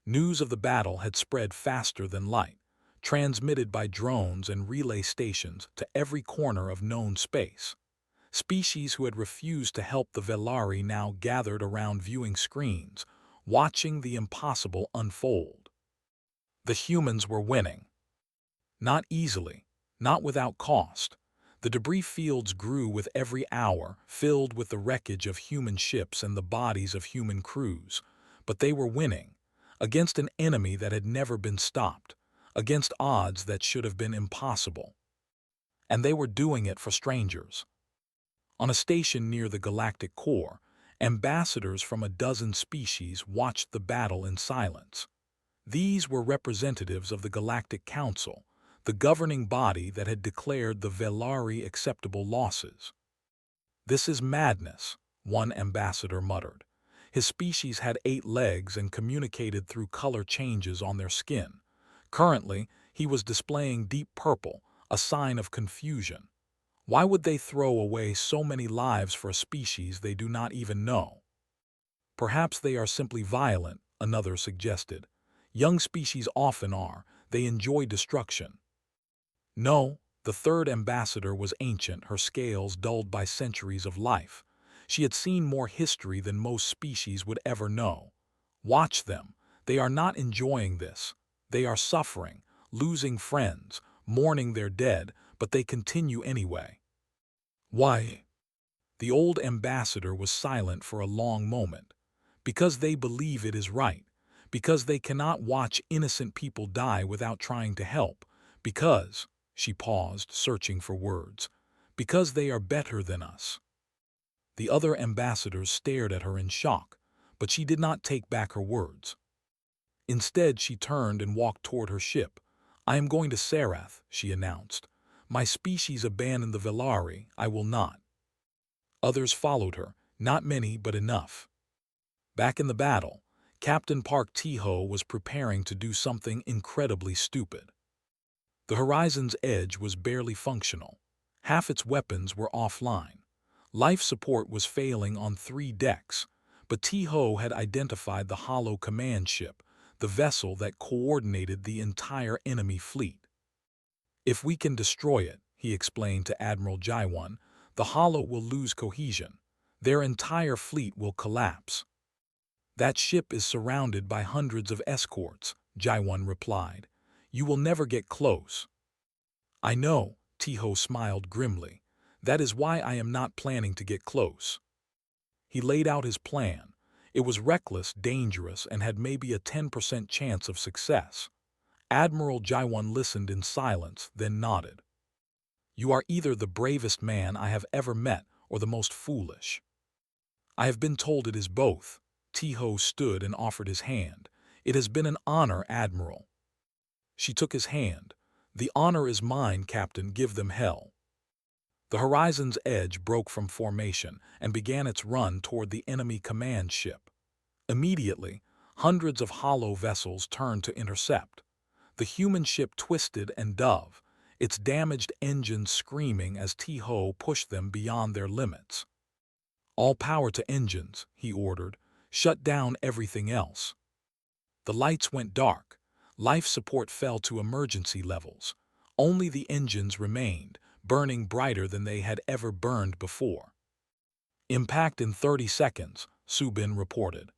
News of the battle had spread faster than light, transmitted by drones and relay stations to every corner of known space. Species who had refused to help the Velari now gathered around viewing screens, watching the impossible unfold. The humans were winning. Not easily, not without cost. The debris fields grew with every hour, filled with the wreckage of human ships and the bodies of human crews. But they were winning, against an enemy that had never been stopped, against odds that should have been impossible. And they were doing it for strangers. On a station near the galactic core, ambassadors from a dozen species watched the battle in silence. These were representatives of the Galactic Council, the governing body that had declared the Velari acceptable losses. "This is madness," one ambassador muttered. His species had 8 legs and communicated through color changes on their skin. Currently, he was displaying deep purple, a sign of confusion. Why would they throw away so many lives for a species they do not even know? Perhaps they are simply violent, another suggested. Young species often are. They enjoy destruction. No, the third ambassador was ancient, her scales dulled by centuries of life. She had seen more history than most species would ever know. Watch them. They are not enjoying this. They are suffering, losing friends, mourning their dead, but they continue anyway. Why? The old ambassador was silent for a long moment. Because they believe it is right. Because they cannot watch innocent people die without trying to help. Because, she paused, searching for words, because they are better than us. The other ambassadors stared at her in shock, but she did not take back her words. Instead, she turned and walked toward her ship. "I am going to Sarath," she announced. "My species abandoned the Velari. I will not." Others followed her, not many but enough. Back in the battle, Captain Park Tiho was preparing to do something incredibly stupid. The Horizon's Edge was barely functional. Half its weapons were offline. Life support was failing on 3 decks, but Tiho had identified the Hollow command ship, the vessel that coordinated the entire enemy fleet. "If we can destroy it," he explained to Admiral Jaiwan, "the Hollow will lose cohesion. Their entire fleet will collapse." "That ship is surrounded by hundreds of escorts," Jaiwan replied. "You will never get close." "I know," Tiho smiled grimly. "That is why I am not planning to get close." He laid out his plan. It was reckless, dangerous, and had maybe a 10% chance of success. Admiral Jaiwan listened in silence, then nodded. "You are either the bravest man I have ever met or the most foolish." "I have been told it is both." Tiho stood and offered his hand. "It has been an honor, Admiral." She took his hand. "The honor is mine, Captain. Give them hell." The Horizon's Edge broke from formation and began its run toward the enemy command ship. Immediately, hundreds of Hollow vessels turned to intercept. The human ship twisted and dove, its damaged engines screaming as Tiho pushed them beyond their limits. "All power to engines," he ordered. "Shut down everything else." The lights went dark. Life support fell to emergency levels. Only the engines remained, burning brighter than they had ever burned before. "Impact in 30 seconds, Subin reported.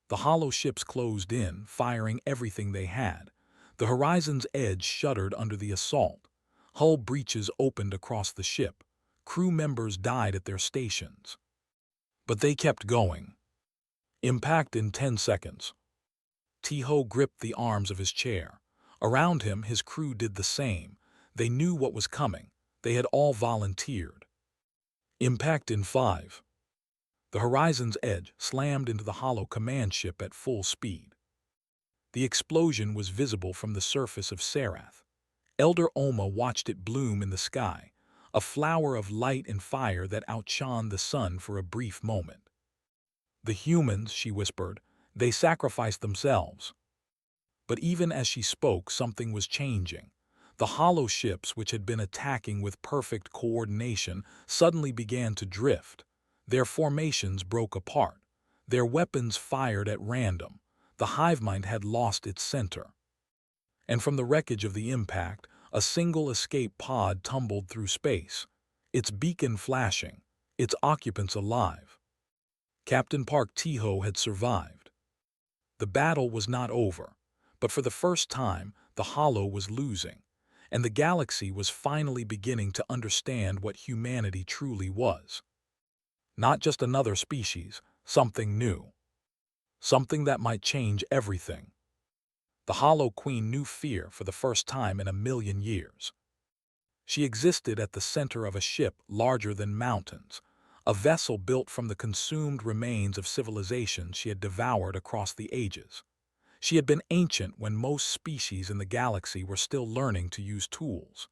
The Hollow ships closed in, firing everything they had. The Horizon's Edge shuddered under the assault. Hull breaches opened across the ship. Crew members died at their stations. But they kept going. "Impact in 10 seconds. Tiho gripped the arms of his chair. Around him, his crew did the same. They knew what was coming. They had all volunteered. "Impact in 5. The Horizon's Edge slammed into the Hollow command ship at full speed. The explosion was visible from the surface of Sarath. Elder Oma watched it bloom in the sky, a flower of light and fire that outshone the sun for a brief moment. "The humans," she whispered, "they sacrificed themselves." But even as she spoke, something was changing. The Hollow ships, which had been attacking with perfect coordination, suddenly began to drift. Their formations broke apart. Their weapons fired at random. The hive mind had lost its center. And from the wreckage of the impact, a single escape pod tumbled through space, its beacon flashing, its occupants alive. Captain Park Tiho had survived. The battle was not over, but for the first time, the Hollow was losing. and the galaxy was finally beginning to understand what humanity truly was. Not just another species, something new. Something that might change everything. The Hollow Queen knew fear for the first time in a million years. She existed at the center of a ship larger than mountains, a vessel built from the consumed remains of civilizations she had devoured across the ages. She had been ancient when most species in the galaxy were still learning to use tools.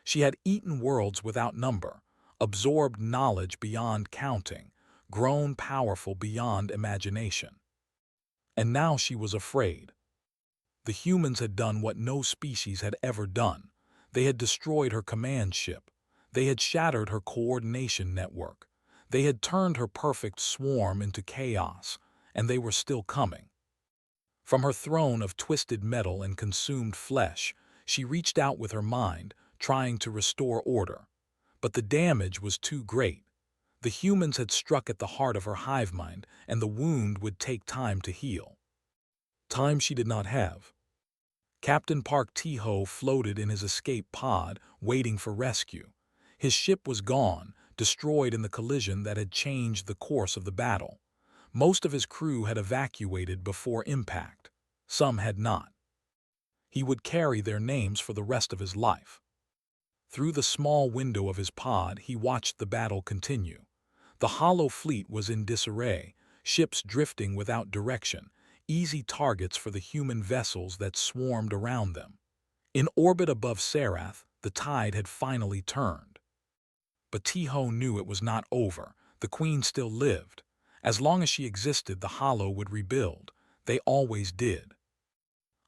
She had eaten worlds without number, absorbed knowledge beyond counting, grown powerful beyond imagination. And now she was afraid. The humans had done what no species had ever done. They had destroyed her command ship. They had shattered her coordination network. They had turned her perfect swarm into chaos, and they were still coming. From her throne of twisted metal and consumed flesh, she reached out with her mind, trying to restore order. But the damage was too great. The humans had struck at the heart of her hive mind, and the wound would take time to heal. Time she did not have. Captain Park T-Ho floated in his escape pod, waiting for rescue. His ship was gone, destroyed in the collision that had changed the course of the battle. Most of his crew had evacuated before impact. Some had not. He would carry their names for the rest of his life. Through the small window of his pod, he watched the battle continue. The Hollow Fleet was in disarray, ships drifting without direction, easy targets for the human vessels that swarmed around them. In orbit above Sarath, the tide had finally turned. But T-Ho knew it was not over. The Queen still lived. As long as she existed, the Hollow would rebuild. They always did.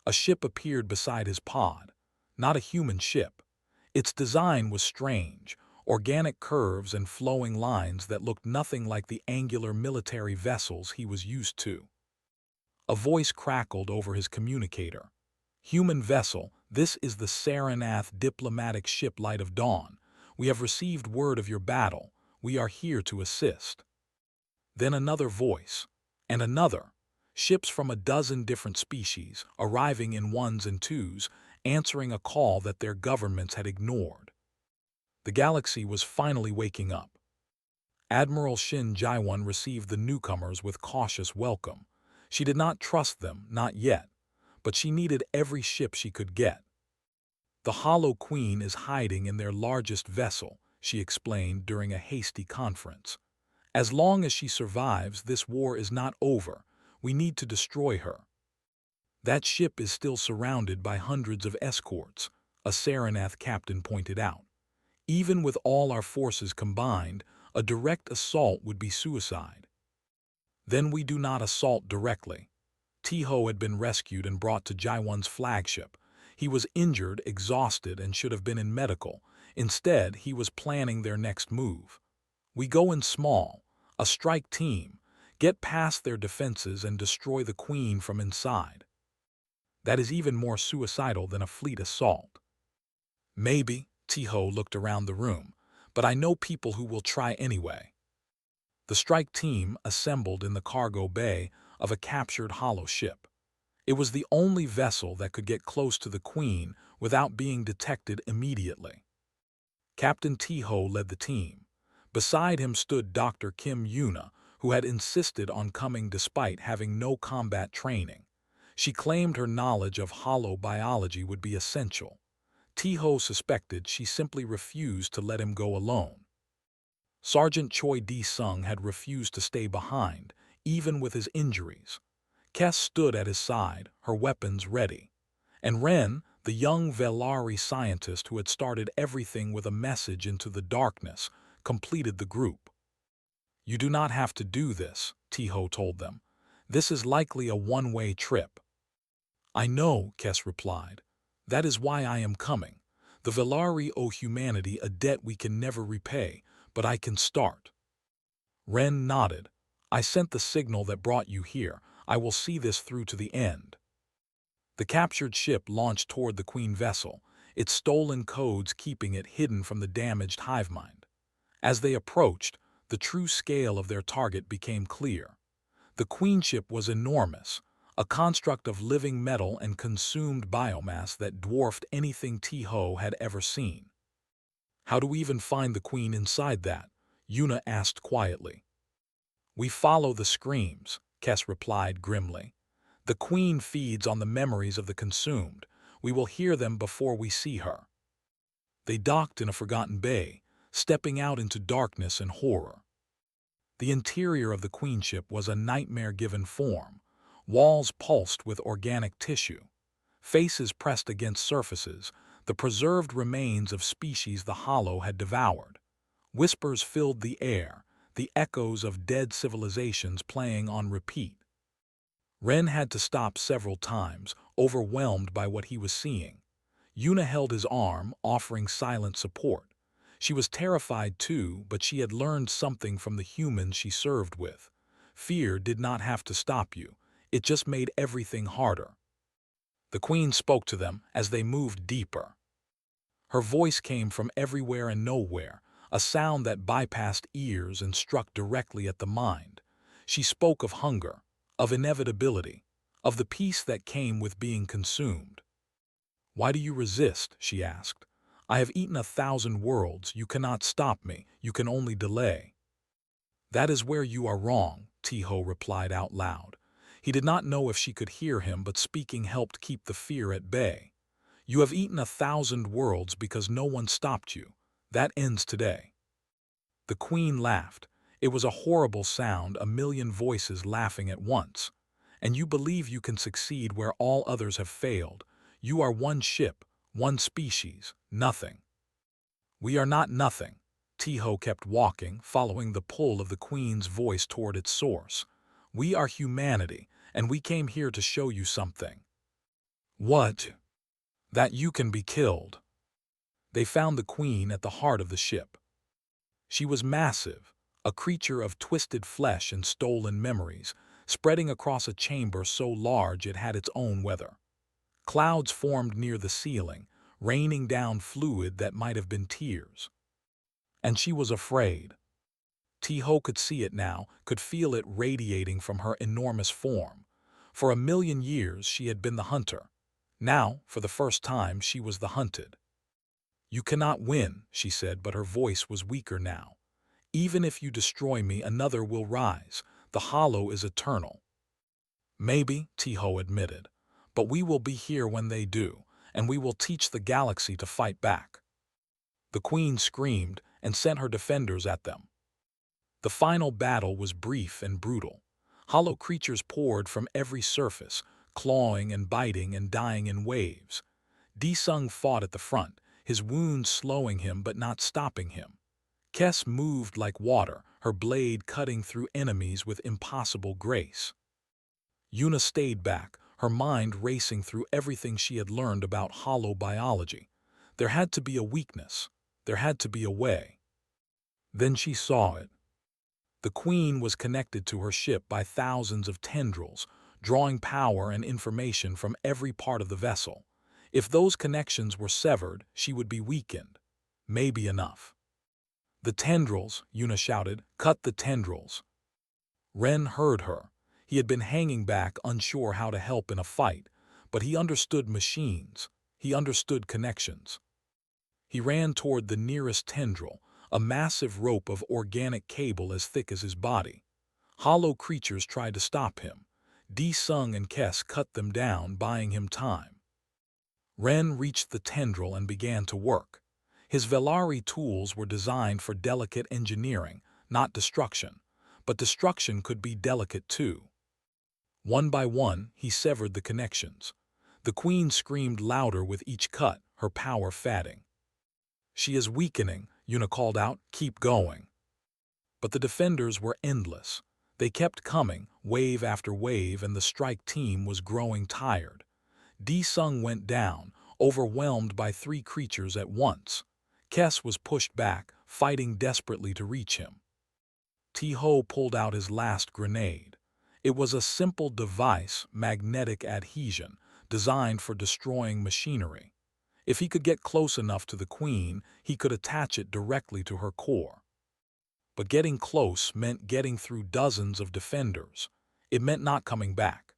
A ship appeared beside his pod. Not a human ship. Its design was strange, organic curves and flowing lines that looked nothing like the angular military vessels he was used to. A voice crackled over his communicator. "Human vessel, this is the Saranath diplomatic ship Light of Dawn. We have received word of your battle. We are here to assist." Then another voice, and another. Ships from a dozen different species, arriving in ones and twos, answering a call that their governments had ignored. The galaxy was finally waking up. Admiral Shin Jaiwan received the newcomers with cautious welcome. She did not trust them, not yet, but she needed every ship she could get. "The Hollow Queen is hiding in their largest vessel," she explained during a hasty conference. "As long as she survives, this war is not over. We need to destroy her." "That ship is still surrounded by hundreds of escorts," a Saranath captain pointed out. "Even with all our forces combined, a direct assault would be suicide." "Then we do not assault directly." T-Ho had been rescued and brought to Jaiwan's flagship. He was injured, exhausted, and should have been in medical. Instead, he was planning their next move. "We go in small, a strike team, get past their defenses and destroy the Queen from inside." "That is even more suicidal than a fleet assault." "Maybe," T-Ho looked around the room, "but I know people who will try anyway." The strike team assembled in the cargo bay of a captured Hollow ship. It was the only vessel that could get close to the Queen without being detected immediately. Captain T-Ho led the team. Beside him stood Dr. Kim Yuna, who had insisted on coming despite having no combat training. She claimed her knowledge of hollow biology would be essential. T-Ho suspected she simply refused to let him go alone. Sergeant Choi D-Sung had refused to stay behind, even with his injuries. Kes stood at his side, her weapons ready. And Ren, the young Velari scientist who had started everything with a message into the darkness, completed the group. "You do not have to do this," T-Ho told them. "This is likely a one-way trip." "I know," Kes replied. "That is why I am coming. The Velari owe humanity a debt we can never repay, but I can start." Ren nodded. "I sent the signal that brought you here. I will see this through to the end." The captured ship launched toward the Queen vessel, its stolen codes keeping it hidden from the damaged hive mind. As they approached, the true scale of their target became clear. The Queen ship was enormous, a construct of living metal and consumed biomass that dwarfed anything T-Ho had ever seen. "How do we even find the queen inside that?" Yuna asked quietly. "We follow the screams," Kes replied grimly. "The queen feeds on the memories of the consumed. We will hear them before we see her." They docked in a forgotten bay, stepping out into darkness and horror. The interior of the queenship was a nightmare-given form. Walls pulsed with organic tissue. Faces pressed against surfaces, the preserved remains of species the Hollow had devoured. Whispers filled the air, the echoes of dead civilizations playing on repeat. Ren had to stop several times, overwhelmed by what he was seeing. Yuna held his arm, offering silent support. She was terrified too, but she had learned something from the humans she served with. Fear did not have to stop you. It just made everything harder. The queen spoke to them as they moved deeper. Her voice came from everywhere and nowhere, a sound that bypassed ears and struck directly at the mind. She spoke of hunger, of inevitability, of the peace that came with being consumed. "Why do you resist?" she asked. "I have eaten 1,000 worlds. You cannot stop me. You can only delay." "That is where you are wrong," T-Ho replied out loud. He did not know if she could hear him, but speaking helped keep the fear at bay. "You have eaten 1,000 worlds because no one stopped you. That ends today." The queen laughed. It was a horrible sound, a million voices laughing at once. "And you believe you can succeed where all others have failed. You are one ship, one species, nothing." "We are not nothing." T-Ho kept walking, following the pull of the queen's voice toward its source. "We are humanity, and we came here to show you something." "What?" "That you can be killed." They found the queen at the heart of the ship. She was massive, a creature of twisted flesh and stolen memories, spreading across a chamber so large it had its own weather. Clouds formed near the ceiling, raining down fluid that might have been tears. And she was afraid. T-Ho could see it now, could feel it radiating from her enormous form. For 1,000,000 years she had been the hunter. Now, for the first time, she was the hunted. "You cannot win," she said, but her voice was weaker now. "Even if you destroy me, another will rise. The Hollow is eternal." "Maybe," T-Ho admitted, "but we will be here when they do, and we will teach the galaxy to fight back." The queen screamed and sent her defenders at them. The final battle was brief and brutal. Hollow creatures poured from every surface, clawing and biting and dying in waves. Sung fought at the front, his wounds slowing him but not stopping him. Kes moved like water, her blade cutting through enemies with impossible grace. Yuna stayed back, her mind racing through everything she had learned about hollow biology. There had to be a weakness. There had to be a way. Then she saw it. The queen was connected to her ship by thousands of tendrils, drawing power and information from every part of the vessel. If those connections were severed, she would be weakened. Maybe enough. "The tendrils," Yuna shouted. "Cut the tendrils." Ren heard her. He had been hanging back, unsure how to help in a fight, but he understood machines. He understood connections. He ran toward the nearest tendril, a massive rope of organic cable as thick as his body. Hollow creatures tried to stop him. Sung and Kes cut them down, buying him time. Ren reached the tendril and began to work. His Velari tools were designed for delicate engineering, not destruction, but destruction could be delicate too. One by one, he severed the connections. The queen screamed louder with each cut, her power fading. "She is weakening," Yuna called out. "Keep going." But the defenders were endless. They kept coming, wave after wave, and the strike team was growing tired. Sung went down, overwhelmed by 3 creatures at once. Kes was pushed back, fighting desperately to reach him. T-Ho pulled out his last grenade. It was a simple device, magnetic adhesion, designed for destroying machinery. If he could get close enough to the queen, he could attach it directly to her core. But getting close meant getting through dozens of defenders. It meant not coming back.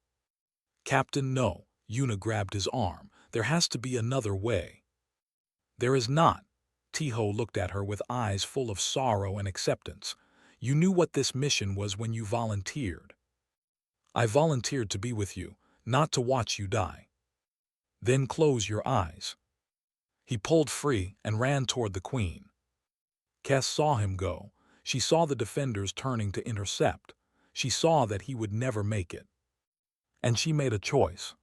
Captain, no. Yuna grabbed his arm. There has to be another way. There is not. Tiho looked at her with eyes full of sorrow and acceptance. You knew what this mission was when you volunteered. I volunteered to be with you, not to watch you die. Then close your eyes. He pulled free and ran toward the queen. Kes saw him go. She saw the defenders turning to intercept. She saw that he would never make it. And she made a choice.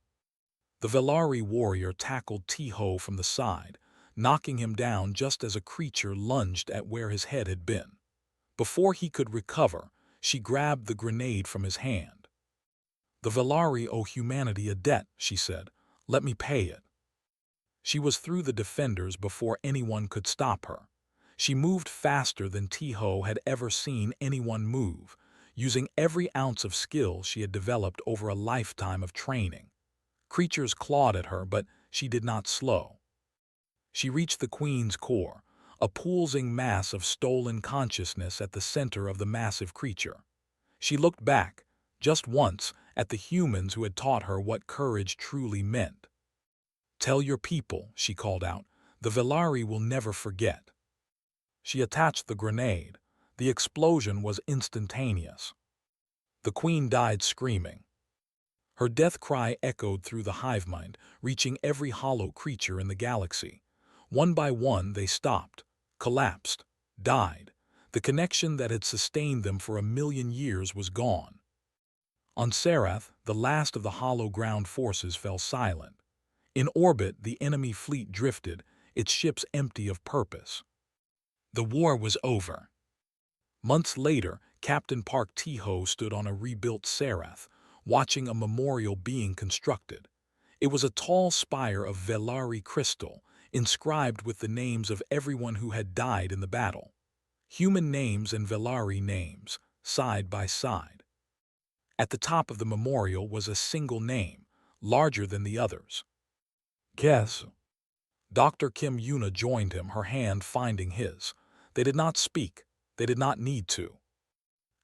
The Velari warrior tackled Tiho from the side, knocking him down just as a creature lunged at where his head had been. Before he could recover, she grabbed the grenade from his hand. The Velari owe humanity a debt, she said. Let me pay it. She was through the defenders before anyone could stop her. She moved faster than Tiho had ever seen anyone move, using every ounce of skill she had developed over a lifetime of training. Creatures clawed at her, but she did not slow. She reached the queen's core, a pulsing mass of stolen consciousness at the center of the massive creature. She looked back, just once, at the humans who had taught her what courage truly meant. Tell your people, she called out, the Velari will never forget. She attached the grenade. The explosion was instantaneous. The queen died screaming. Her death cry echoed through the hive mind, reaching every hollow creature in the galaxy. One by one they stopped, collapsed, died. The connection that had sustained them for 1,000,000 years was gone. On Sarath, the last of the hollow ground forces fell silent. In orbit, the enemy fleet drifted, its ships empty of purpose. The war was over. Months later, Captain Park Tiho stood on a rebuilt Sarath, watching a memorial being constructed. It was a tall spire of Velari crystal, inscribed with the names of everyone who had died in the battle. Human names and Velari names, side by side. At the top of the memorial was a single name, larger than the others. Guess. Dr. Kim Yuna joined him, her hand finding his. They did not speak. They did not need to.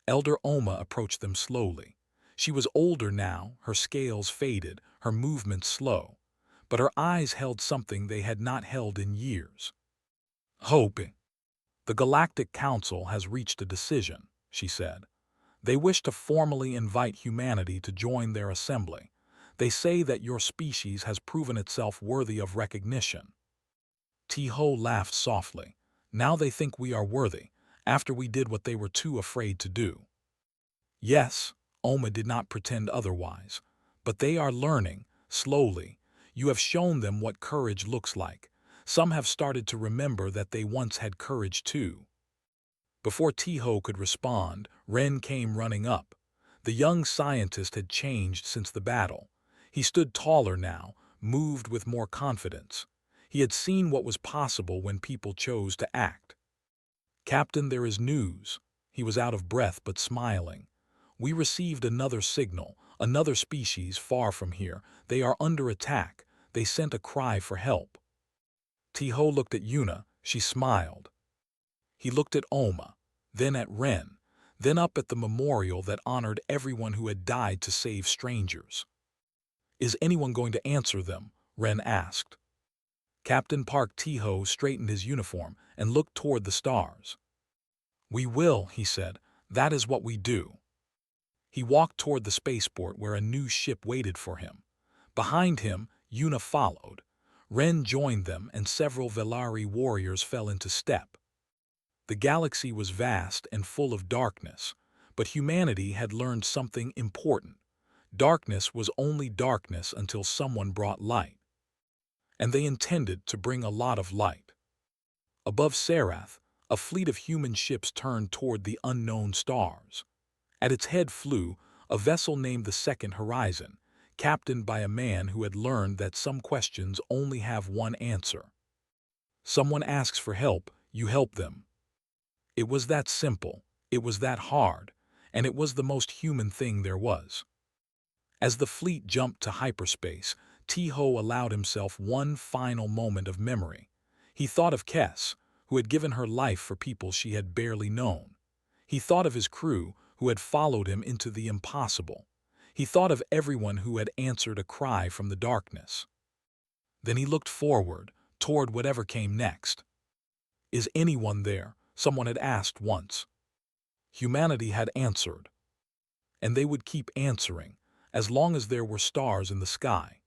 Elder Oma approached them slowly. She was older now, her scales faded, her movements slow. But her eyes held something they had not held in years. Hope. The Galactic Council has reached a decision, she said. They wish to formally invite humanity to join their assembly. They say that your species has proven itself worthy of recognition. Tiho laughed softly. Now they think we are worthy, after we did what they were too afraid to do. Yes, Oma did not pretend otherwise. But they are learning, slowly. You have shown them what courage looks like. Some have started to remember that they once had courage too. Before Tiho could respond, Ren came running up. The young scientist had changed since the battle. He stood taller now, moved with more confidence. He had seen what was possible when people chose to act. Captain, there is news. He was out of breath but smiling. We received another signal, another species far from here. They are under attack. They sent a cry for help. Tiho looked at Yuna. She smiled. He looked at Oma, then at Ren, then up at the memorial that honored everyone who had died to save strangers. Is anyone going to answer them? Ren asked. Captain Park Tiho straightened his uniform and looked toward the stars. We will, he said. That is what we do. He walked toward the spaceport where a new ship waited for him. Behind him, Yuna followed. Ren joined them and several Velari warriors fell into step. The galaxy was vast and full of darkness, but humanity had learned something important. Darkness was only darkness until someone brought light. And they intended to bring a lot of light. Above Sarath, a fleet of human ships turned toward the unknown stars. At its head flew a vessel named the Second Horizon, captained by a man who had learned that some questions only have one answer. Someone asks for help, you help them. It was that simple, it was that hard, and it was the most human thing there was. As the fleet jumped to hyperspace, Tiho allowed himself one final moment of memory. He thought of Kes, who had given her life for people she had barely known. He thought of his crew, who had followed him into the impossible. He thought of everyone who had answered a cry from the darkness. Then he looked forward, toward whatever came next. "Is anyone there?" someone had asked once. Humanity had answered. And they would keep answering, as long as there were stars in the sky.